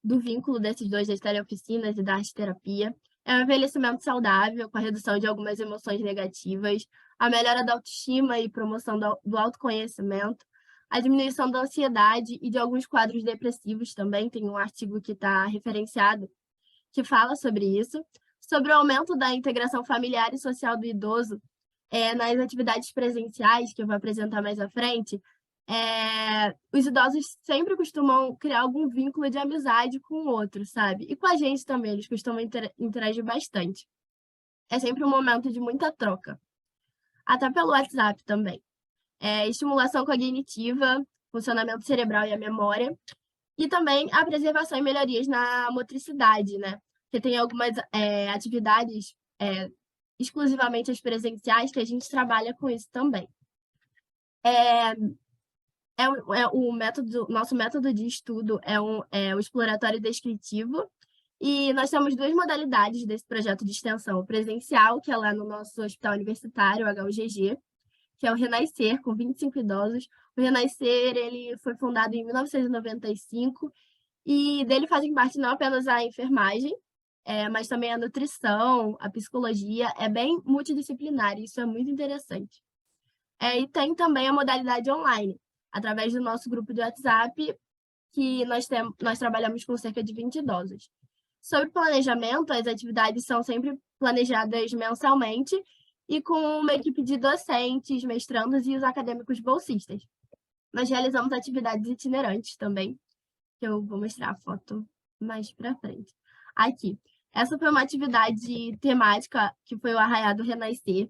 do vínculo desses dois, das teleoficinas e da arte-terapia, é um envelhecimento saudável, com a redução de algumas emoções negativas, a melhora da autoestima e promoção do autoconhecimento, a diminuição da ansiedade e de alguns quadros depressivos também. Tem um artigo que está referenciado que fala sobre isso, sobre o aumento da integração familiar e social do idoso nas atividades presenciais, que eu vou apresentar mais à frente. Os idosos sempre costumam criar algum vínculo de amizade com o outro, sabe? E com a gente também, eles costumam interagir bastante. É sempre um momento de muita troca. Até pelo WhatsApp também. Estimulação cognitiva, funcionamento cerebral e a memória. E também a preservação e melhorias na motricidade, né? Porque tem algumas atividades exclusivamente as presenciais que a gente trabalha com isso também. Nosso método de estudo é o exploratório descritivo, e nós temos duas modalidades desse projeto de extensão: o presencial, que é lá no nosso hospital universitário, o HUGG, que é o Renascer, com 25 idosos. O Renascer ele foi fundado em 1995, e dele fazem parte não apenas a enfermagem, mas também a nutrição, a psicologia. É bem multidisciplinar, e isso é muito interessante. E tem também a modalidade online, através do nosso grupo de WhatsApp, que nós trabalhamos com cerca de 20 idosos. Sobre planejamento, as atividades são sempre planejadas mensalmente e com uma equipe de docentes, mestrandos e os acadêmicos bolsistas. Nós realizamos atividades itinerantes também, que eu vou mostrar a foto mais para frente. Aqui. Essa foi uma atividade temática, que foi o Arraiá do Renascer,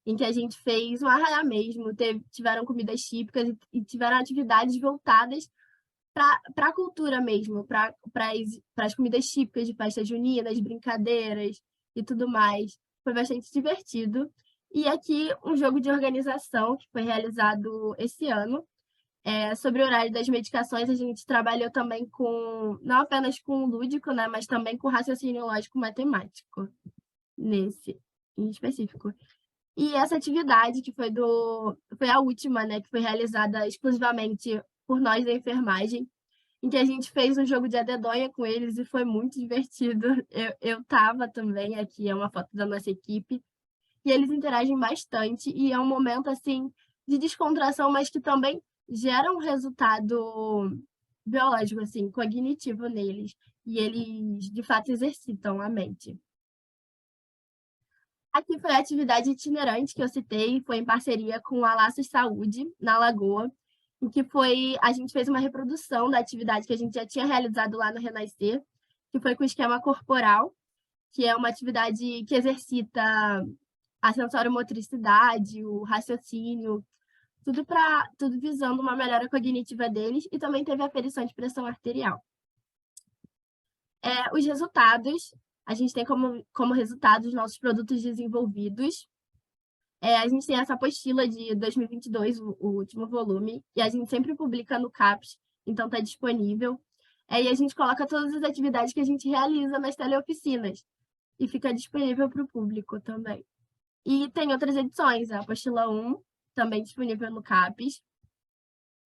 em que a gente fez um arraiá mesmo, tiveram comidas típicas e tiveram atividades voltadas para a cultura mesmo, para as comidas típicas de festas juninas, brincadeiras e tudo mais. Foi bastante divertido. E aqui um jogo de organização que foi realizado esse ano. Sobre o horário das medicações, a gente trabalhou também não apenas com o lúdico, né, mas também com raciocínio lógico matemático, nesse em específico. E essa atividade, que foi a última, né, que foi realizada exclusivamente por nós da enfermagem, em que a gente fez um jogo de adedonha com eles e foi muito divertido. Eu estava também, aqui é uma foto da nossa equipe, e eles interagem bastante, e é um momento assim de descontração, mas que também gera um resultado biológico, assim, cognitivo neles, e eles, de fato, exercitam a mente. Aqui foi a atividade itinerante que eu citei, foi em parceria com a Laços Saúde, na Lagoa, em que a gente fez uma reprodução da atividade que a gente já tinha realizado lá no Renascer, que foi com o esquema corporal, que é uma atividade que exercita a sensoromotricidade, o raciocínio, tudo visando uma melhora cognitiva deles, e também teve aferição de pressão arterial. Os resultados, a gente tem como resultado os nossos produtos desenvolvidos. A gente tem essa apostila de 2022, o último volume, e a gente sempre publica no CAPES, então está disponível. E a gente coloca todas as atividades que a gente realiza nas teleoficinas, e fica disponível para o público também. E tem outras edições, a apostila 1, também disponível no CAPES.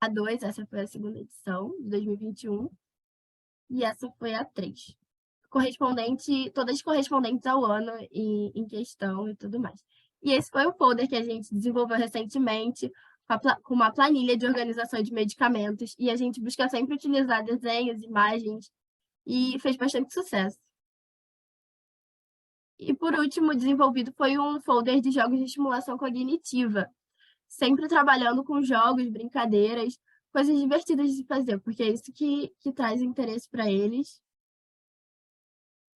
A 2, essa foi a segunda edição, de 2021. E essa foi a 3. Todas correspondentes ao ano em questão e tudo mais. E esse foi o folder que a gente desenvolveu recentemente, com uma planilha de organização de medicamentos. E a gente busca sempre utilizar desenhos, imagens, e fez bastante sucesso. E, por último, desenvolvido foi um folder de jogos de estimulação cognitiva, sempre trabalhando com jogos, brincadeiras, coisas divertidas de fazer, porque é isso que traz interesse para eles.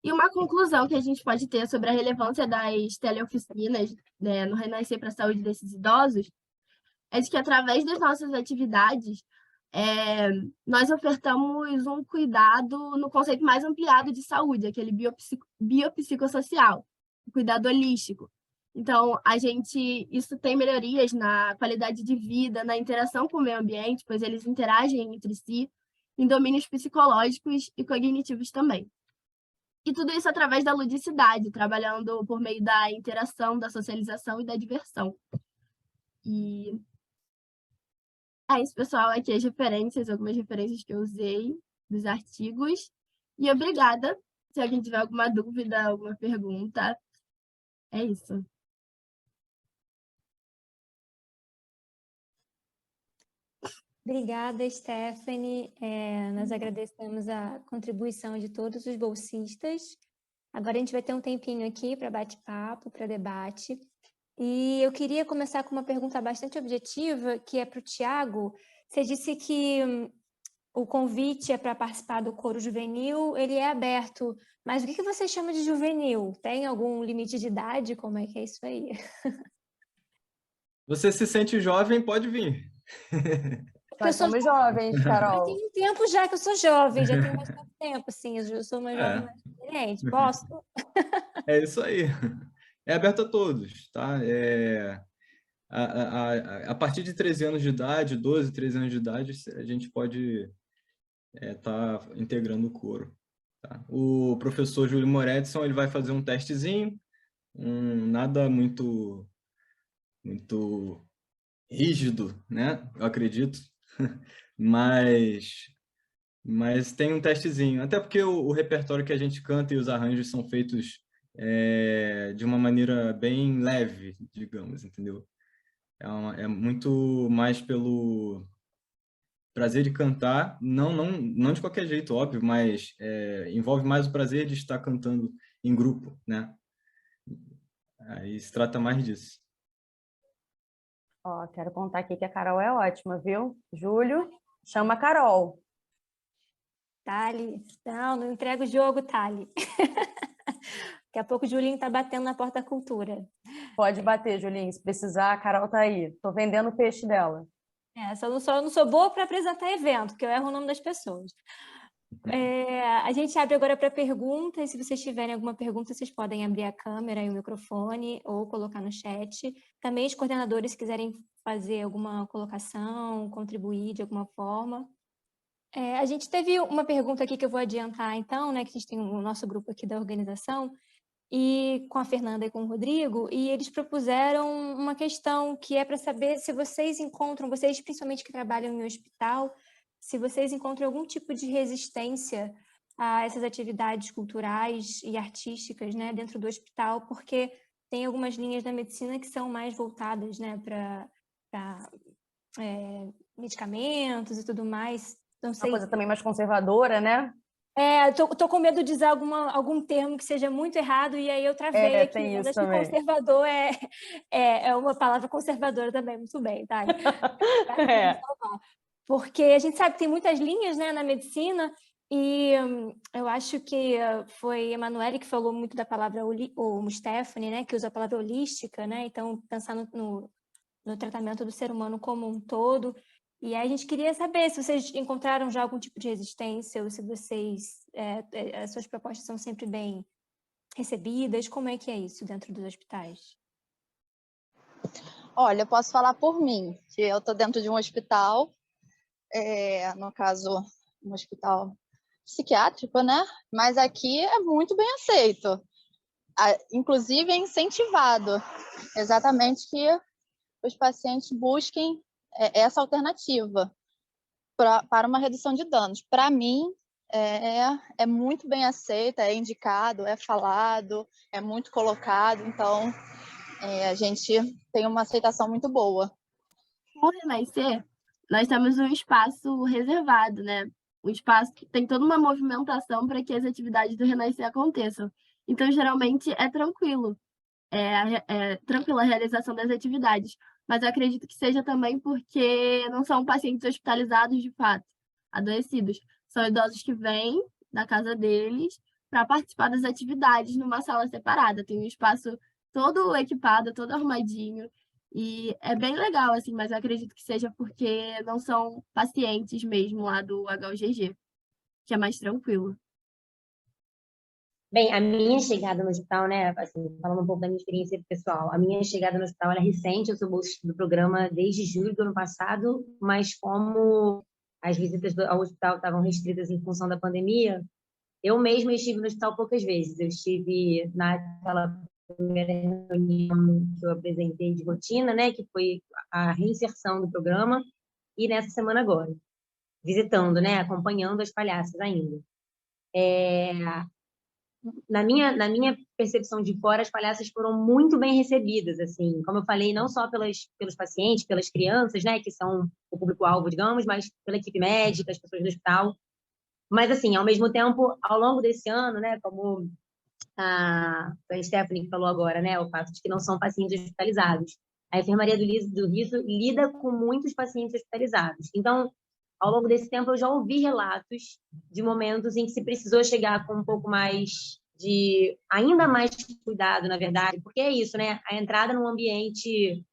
E uma conclusão que a gente pode ter sobre a relevância das teleoficinas, né, no Renascer para a Saúde desses idosos é de que, através das nossas atividades, nós ofertamos um cuidado no conceito mais ampliado de saúde, aquele biopsicossocial, o cuidado holístico. Então, isso tem melhorias na qualidade de vida, na interação com o meio ambiente, pois eles interagem entre si, em domínios psicológicos e cognitivos também. E tudo isso através da ludicidade, trabalhando por meio da interação, da socialização e da diversão. E é isso, pessoal. Aqui as referências, algumas referências que eu usei dos artigos. E obrigada. Se alguém tiver alguma dúvida, alguma pergunta, é isso. Obrigada, Stephanie. Nós agradecemos a contribuição de todos os bolsistas. Agora a gente vai ter um tempinho aqui para bate-papo, para debate. E eu queria começar com uma pergunta bastante objetiva, que é para o Tiago. Você disse que o convite é para participar do coro juvenil, ele é aberto. Mas o que você chama de juvenil? Tem algum limite de idade? Como é que é isso aí? Você se sente jovem, pode vir. Nós somos jovens, Carol. Já tem um tempo já que eu sou jovem, já tem bastante tempo, sim. Eu sou uma jovem mais experiente. Posso? É isso aí. É aberto a todos, tá? A partir de 13 anos de idade, 12, 13 anos de idade, a gente pode estar integrando o coro. Tá? O professor Júlio Moretson, ele vai fazer um testezinho, nada muito rígido, né? Eu acredito. Mas tem um testezinho. Até porque o repertório que a gente canta e os arranjos são feitos de uma maneira bem leve, digamos, entendeu? É muito mais pelo prazer de cantar, não de qualquer jeito, óbvio, mas envolve mais o prazer de estar cantando em grupo, né? Aí se trata mais disso. Ó, quero contar aqui que a Carol é ótima, viu? Júlio, chama a Carol. Thali, não entrega o jogo, Thali. Daqui a pouco o Julinho tá batendo na porta da cultura. Pode bater, Julinho, se precisar, a Carol tá aí. Tô vendendo o peixe dela. Eu não sou boa para apresentar evento, porque eu erro o nome das pessoas. A gente abre agora para perguntas. Se vocês tiverem alguma pergunta, vocês podem abrir a câmera e o microfone ou colocar no chat. Também os coordenadores, se quiserem fazer alguma colocação, contribuir de alguma forma. A gente teve uma pergunta aqui que eu vou adiantar, então, né, que a gente tem o nosso grupo aqui da organização, e com a Fernanda e com o Rodrigo, e eles propuseram uma questão que é para saber se vocês encontram, vocês principalmente que trabalham em hospital, se vocês encontram algum tipo de resistência a essas atividades culturais e artísticas, né, dentro do hospital, porque tem algumas linhas da medicina que são mais voltadas, né, para medicamentos e tudo mais. Não sei. Uma coisa também mais conservadora, né? Tô com medo de usar algum termo que seja muito errado, e aí eu travei aqui. Tem isso acho que conservador é uma palavra conservadora também, muito bem, tá? Porque a gente sabe que tem muitas linhas, né, na medicina, e eu acho que foi Emanuele que falou muito da palavra, ou Stephanie, né, que usa a palavra holística, né? Então, pensar no tratamento do ser humano como um todo. E aí a gente queria saber se vocês encontraram já algum tipo de resistência, ou se as suas propostas são sempre bem recebidas. Como é que é isso dentro dos hospitais? Olha, eu posso falar por mim, que eu estou dentro de um hospital, no caso, um hospital psiquiátrico, né? Mas aqui é muito bem aceito. Inclusive é incentivado exatamente que os pacientes busquem essa alternativa para uma redução de danos. Para mim, é muito bem aceita, é indicado, é falado, é muito colocado, então a gente tem uma aceitação muito boa. No Renascer, nós temos um espaço reservado, né? Um espaço que tem toda uma movimentação para que as atividades do Renascer aconteçam. Então, geralmente, é tranquilo. Tranquila a realização das atividades. mas eu acredito que seja também porque não são pacientes hospitalizados de fato, adoecidos. São idosos que vêm da casa deles para participar das atividades numa sala separada. Tem um espaço todo equipado, todo arrumadinho, e é bem legal, assim, mas eu acredito que seja porque não são pacientes mesmo lá do HUGG, que é mais tranquilo. Bem, a minha chegada no hospital, né, assim, falando um pouco da minha experiência pessoal, a minha chegada no hospital ela é recente, eu sou bolsista do programa desde julho do ano passado, mas como as visitas ao hospital estavam restritas em função da pandemia, eu mesma estive no hospital poucas vezes. Eu estive naquela primeira reunião que eu apresentei de rotina, né, que foi a reinserção do programa, e nessa semana agora, visitando, né, acompanhando as palhaças ainda. Na minha percepção de fora, as palhaças foram muito bem recebidas, assim, como eu falei, não só pelos pacientes, pelas crianças, né, que são o público-alvo, digamos, mas pela equipe médica, as pessoas do hospital. Mas, assim, ao mesmo tempo, ao longo desse ano, né, como a Stephanie falou agora, né, o fato de que não são pacientes hospitalizados. A enfermaria do Riso lida com muitos pacientes hospitalizados. Então, ao longo desse tempo, eu já ouvi relatos de momentos em que se precisou chegar com um pouco mais de... ainda mais cuidado, na verdade, porque é isso, né? A entrada num ambiente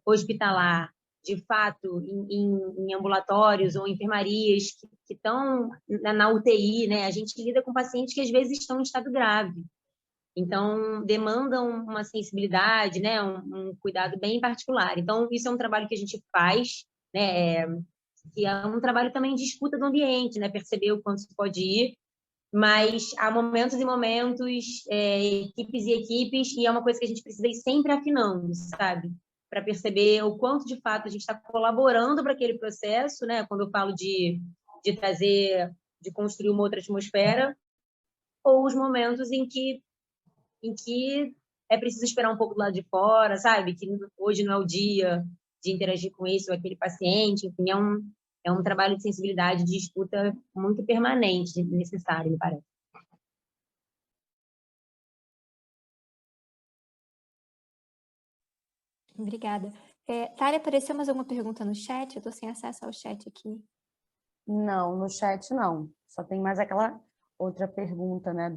hospitalar, de fato, em ambulatórios ou enfermarias que estão na UTI, né? A gente lida com pacientes que, às vezes, estão em estado grave. Então, demandam uma sensibilidade, né? Um cuidado bem particular. Então, isso é um trabalho que a gente faz, né? Que é um trabalho também de escuta do ambiente, né? Perceber o quanto se pode ir, mas há momentos e momentos, equipes e equipes, e é uma coisa que a gente precisa ir sempre afinando, sabe? Para perceber o quanto, de fato, a gente está colaborando para aquele processo, né? Quando eu falo de trazer, de construir uma outra atmosfera, ou os momentos em que é preciso esperar um pouco do lado de fora, sabe? Que hoje não é o dia de interagir com esse ou aquele paciente, enfim, é um trabalho de sensibilidade, de escuta muito permanente, necessário, me parece. Obrigada. Thalia, apareceu mais alguma pergunta no chat? Eu estou sem acesso ao chat aqui. Não, no chat não. Só tem mais aquela outra pergunta, né,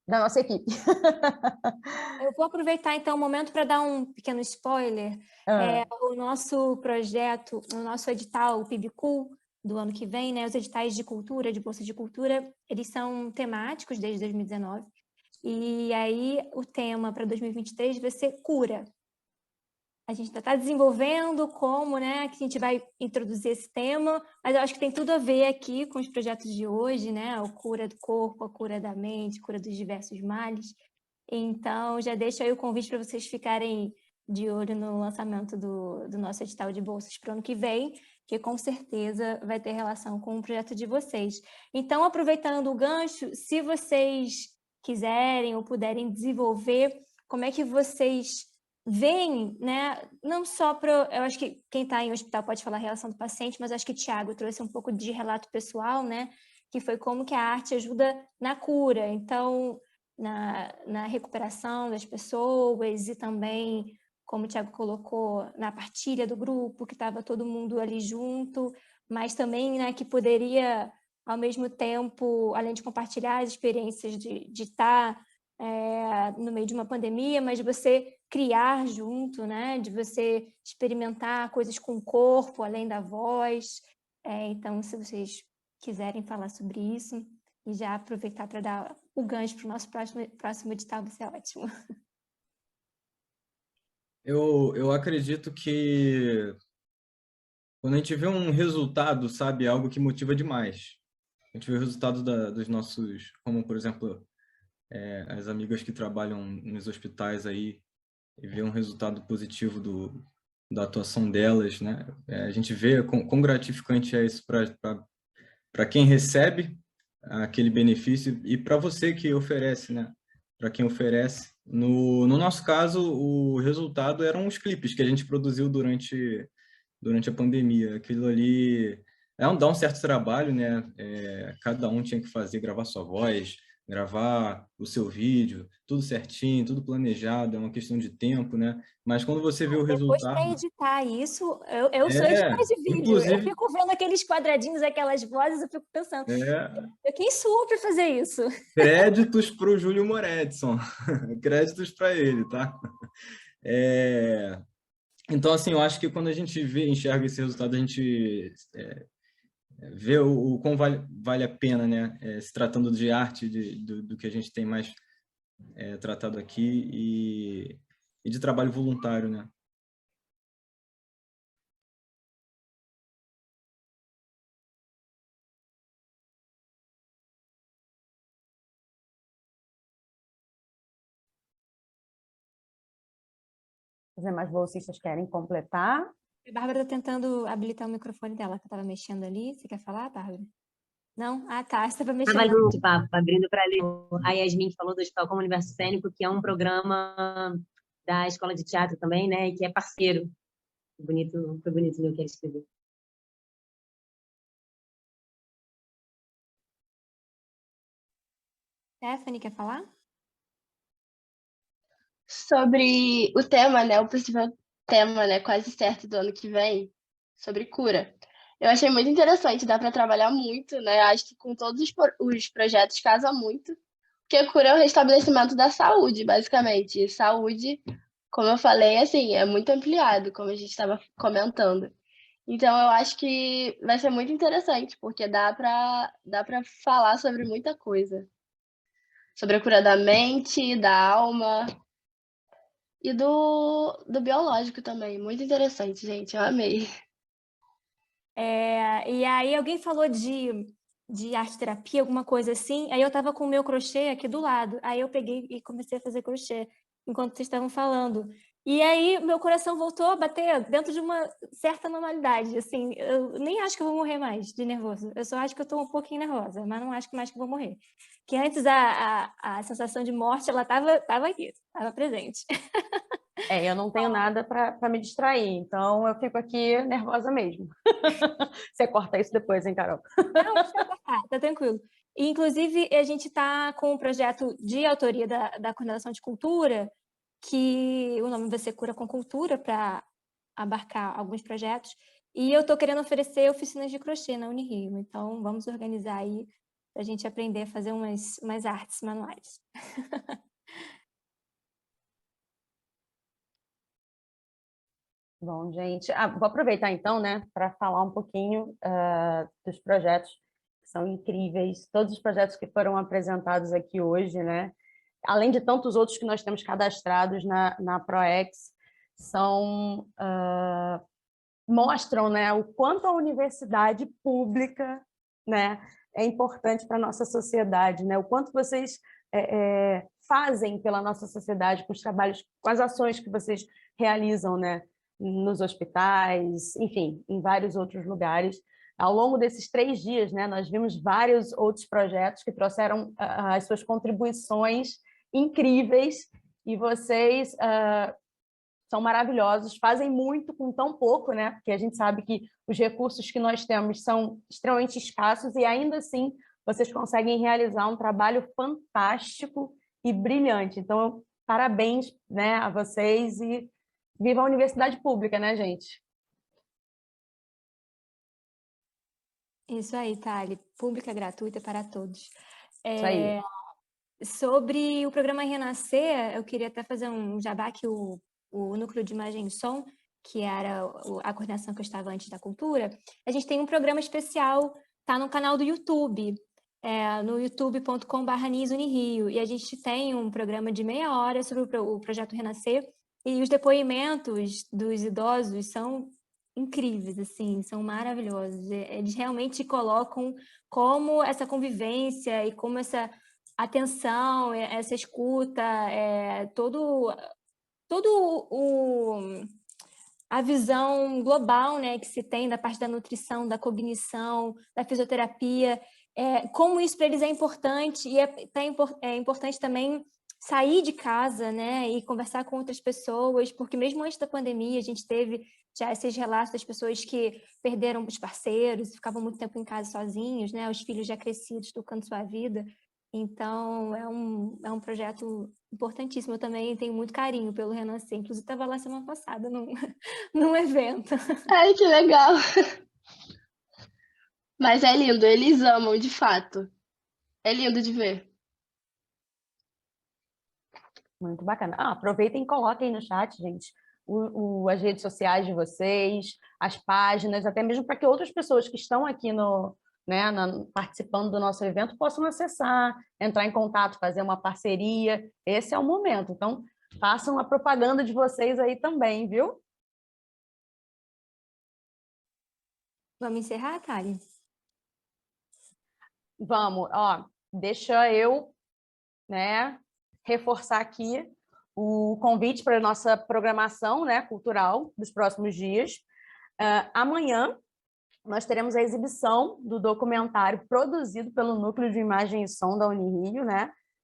da nossa equipe. Eu vou aproveitar, então, o momento para dar um pequeno spoiler. O nosso projeto, o nosso edital, o PIBCUL, do ano que vem, né, os editais de cultura, de bolsa de cultura, eles são temáticos desde 2019. E aí, o tema para 2023 vai ser cura. A gente ainda está desenvolvendo como, né, que a gente vai introduzir esse tema, mas eu acho que tem tudo a ver aqui com os projetos de hoje, né, a cura do corpo, a cura da mente, a cura dos diversos males. Então, já deixo aí o convite para vocês ficarem de olho no lançamento do nosso edital de bolsas para o ano que vem, que com certeza vai ter relação com o projeto de vocês. Então, aproveitando o gancho, se vocês quiserem ou puderem desenvolver, como é que vocês veem, né, não só para... Eu acho que quem está em hospital pode falar a relação do paciente, mas acho que o Thiago trouxe um pouco de relato pessoal, né, que foi como que a arte ajuda na cura, então, na recuperação das pessoas e também, como o Thiago colocou, na partilha do grupo, que estava todo mundo ali junto, mas também, né, que poderia, ao mesmo tempo, além de compartilhar as experiências de estar no meio de uma pandemia, mas de você criar junto, né? De você experimentar coisas com o corpo, além da voz. Então, se vocês quiserem falar sobre isso, e já aproveitar para dar o gancho para o nosso próximo edital, vai ser ótimo. Eu acredito que quando a gente vê um resultado, sabe, algo que motiva demais. A gente vê o resultado dos nossos, como por exemplo, as amigas que trabalham nos hospitais aí, e vê um resultado positivo da atuação delas, né? A gente vê quão gratificante é isso para quem recebe aquele benefício e para você que oferece, né? Para quem oferece. No nosso caso, o resultado eram os clipes que a gente produziu durante a pandemia. Aquilo ali dá um certo trabalho, né? Cada um tinha que gravar sua voz, gravar o seu vídeo, tudo certinho, tudo planejado, é uma questão de tempo, né? Mas quando você vê o Depois, para resultado... editar isso, eu sou editora de vídeo, eu inclusive... fico vendo aqueles quadradinhos, aquelas vozes, eu fico pensando, quem sou eu para fazer isso? Créditos para o Júlio Moretson, créditos para ele, tá? Então, assim, eu acho que quando a gente enxerga esse resultado, a gente vê o quão vale a pena, né? Se tratando de arte, do que a gente tem mais tratado aqui, e de trabalho voluntário, né? Os demais bolsistas querem completar? A Bárbara está tentando habilitar o microfone dela, que eu estava mexendo ali. Você quer falar, Bárbara? Não? Ah, tá. Você estava mexendo. Estava junto, papo, abrindo para ler. A Yasmin falou do Hospital como Universo Cênico, que é um programa da Escola de Teatro também, né? E que é parceiro. Foi bonito ver o que ele escreveu. Stephanie, quer falar? Sobre o tema, né, o possível tema, né, quase certo do ano que vem, sobre cura. Eu achei muito interessante, dá para trabalhar muito, né? Acho que com todos os projetos casa muito, porque cura é o restabelecimento da saúde, basicamente. E saúde, como eu falei, assim, é muito ampliado, como a gente estava comentando. Então, eu acho que vai ser muito interessante, porque dá para falar sobre muita coisa. Sobre a cura da mente, da alma, e do biológico também. Muito interessante, gente. Eu amei. E aí alguém falou de arte-terapia, alguma coisa assim. Aí eu estava com o meu crochê aqui do lado. Aí eu peguei e comecei a fazer crochê enquanto vocês estavam falando. E aí meu coração voltou a bater dentro de uma certa normalidade. Assim, eu nem acho que eu vou morrer mais de nervoso. Eu só acho que eu estou um pouquinho nervosa, mas não acho que mais que eu vou morrer. Que antes a sensação de morte, ela estava aqui, estava presente. Eu não tenho nada para me distrair, então eu fico aqui nervosa mesmo. Você corta isso depois, hein, Carol? Não, deixa eu cortar, tá tranquilo. E, inclusive, a gente está com um projeto de autoria da Coordenação de Cultura, que o nome vai ser Cura com Cultura, para abarcar alguns projetos. E eu estou querendo oferecer oficinas de crochê na Unirio. Então, vamos organizar aí para a gente aprender a fazer umas artes manuais. Bom, gente, vou aproveitar então, né, para falar um pouquinho dos projetos que são incríveis, todos os projetos que foram apresentados aqui hoje, né, além de tantos outros que nós temos cadastrados na ProEx, mostram, né, o quanto a universidade pública, né, é importante para a nossa sociedade, né, o quanto vocês fazem pela nossa sociedade com os trabalhos, com as ações que vocês realizam, né, nos hospitais, enfim, em vários outros lugares. Ao longo desses 3 dias, né, nós vimos vários outros projetos que trouxeram as suas contribuições incríveis, e vocês são maravilhosos, fazem muito com tão pouco, né? Porque a gente sabe que os recursos que nós temos são extremamente escassos, e ainda assim vocês conseguem realizar um trabalho fantástico e brilhante. Então, parabéns, né, a vocês, e viva a universidade pública, né, gente? Isso aí, Thali. Pública gratuita para todos. Isso aí. Sobre o programa Renascer, eu queria até fazer um jabá que o Núcleo de Imagem e Som, que era a coordenação que eu estava antes da Cultura, a gente tem um programa especial, tá no canal do YouTube, no youtube.com/NISUniRio, e a gente tem um programa de meia hora sobre o projeto Renascer, e os depoimentos dos idosos são incríveis, assim, são maravilhosos. Eles realmente colocam como essa convivência e como essa atenção, essa escuta, a visão global, né, que se tem da parte da nutrição, da cognição, da fisioterapia, como isso para eles é importante, e é importante também sair de casa, né, e conversar com outras pessoas, porque mesmo antes da pandemia a gente teve já esses relatos das pessoas que perderam os parceiros, ficavam muito tempo em casa sozinhos, né, os filhos já crescidos tocando sua vida. Então, é um projeto importantíssimo. Eu também tenho muito carinho pelo Renascer. Inclusive, estava lá semana passada num evento. Ai, que legal. Mas é lindo, eles amam, de fato. É lindo de ver. Muito bacana. Aproveitem e coloquem no chat, gente, as redes sociais de vocês, as páginas, até mesmo para que outras pessoas que estão aqui participando do nosso evento possam acessar, entrar em contato, fazer uma parceria. Esse é o momento. Então, façam a propaganda de vocês aí também, viu? Vamos encerrar, Thali? Vamos. Deixa eu, reforçar aqui o convite para a nossa programação, cultural dos próximos dias. Amanhã, nós teremos a exibição do documentário produzido pelo Núcleo de Imagem e Som da Unirio,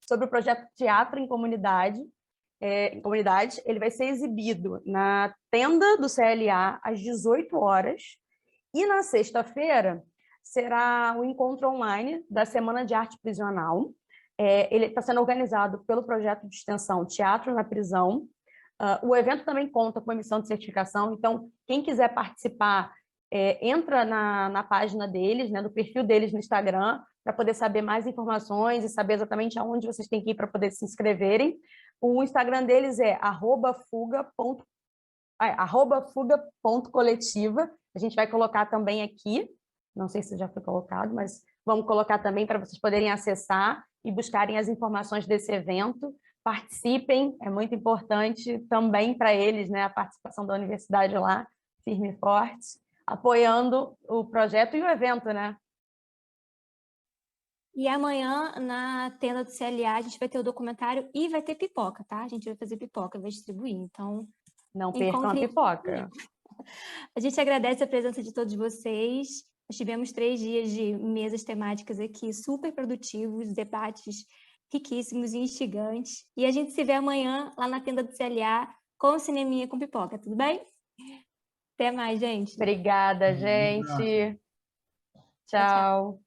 sobre o projeto Teatro em Comunidade. Ele vai ser exibido na tenda do CLA às 18 horas e na sexta-feira será o encontro online da Semana de Arte Prisional. Ele está sendo organizado pelo projeto de extensão Teatro na Prisão. O evento também conta com emissão de certificação, então quem quiser participar, entra na página deles, do perfil deles no Instagram, para poder saber mais informações e saber exatamente aonde vocês têm que ir para poder se inscreverem. O Instagram deles é @fuga.coletiva. A gente vai colocar também aqui, não sei se já foi colocado, mas vamos colocar também para vocês poderem acessar e buscarem as informações desse evento. Participem, é muito importante também para eles, a participação da universidade lá, firme e forte, apoiando o projeto e o evento, E amanhã, na tenda do CLA, a gente vai ter o documentário e vai ter pipoca, tá? A gente vai fazer pipoca, vai distribuir, então... Não percam a pipoca. A gente agradece a presença de todos vocês. Nós tivemos 3 dias de mesas temáticas aqui, super produtivos, debates riquíssimos e instigantes. E a gente se vê amanhã lá na tenda do CLA com o Cineminha com Pipoca, tudo bem? Até mais, gente. Obrigada, gente. Tchau.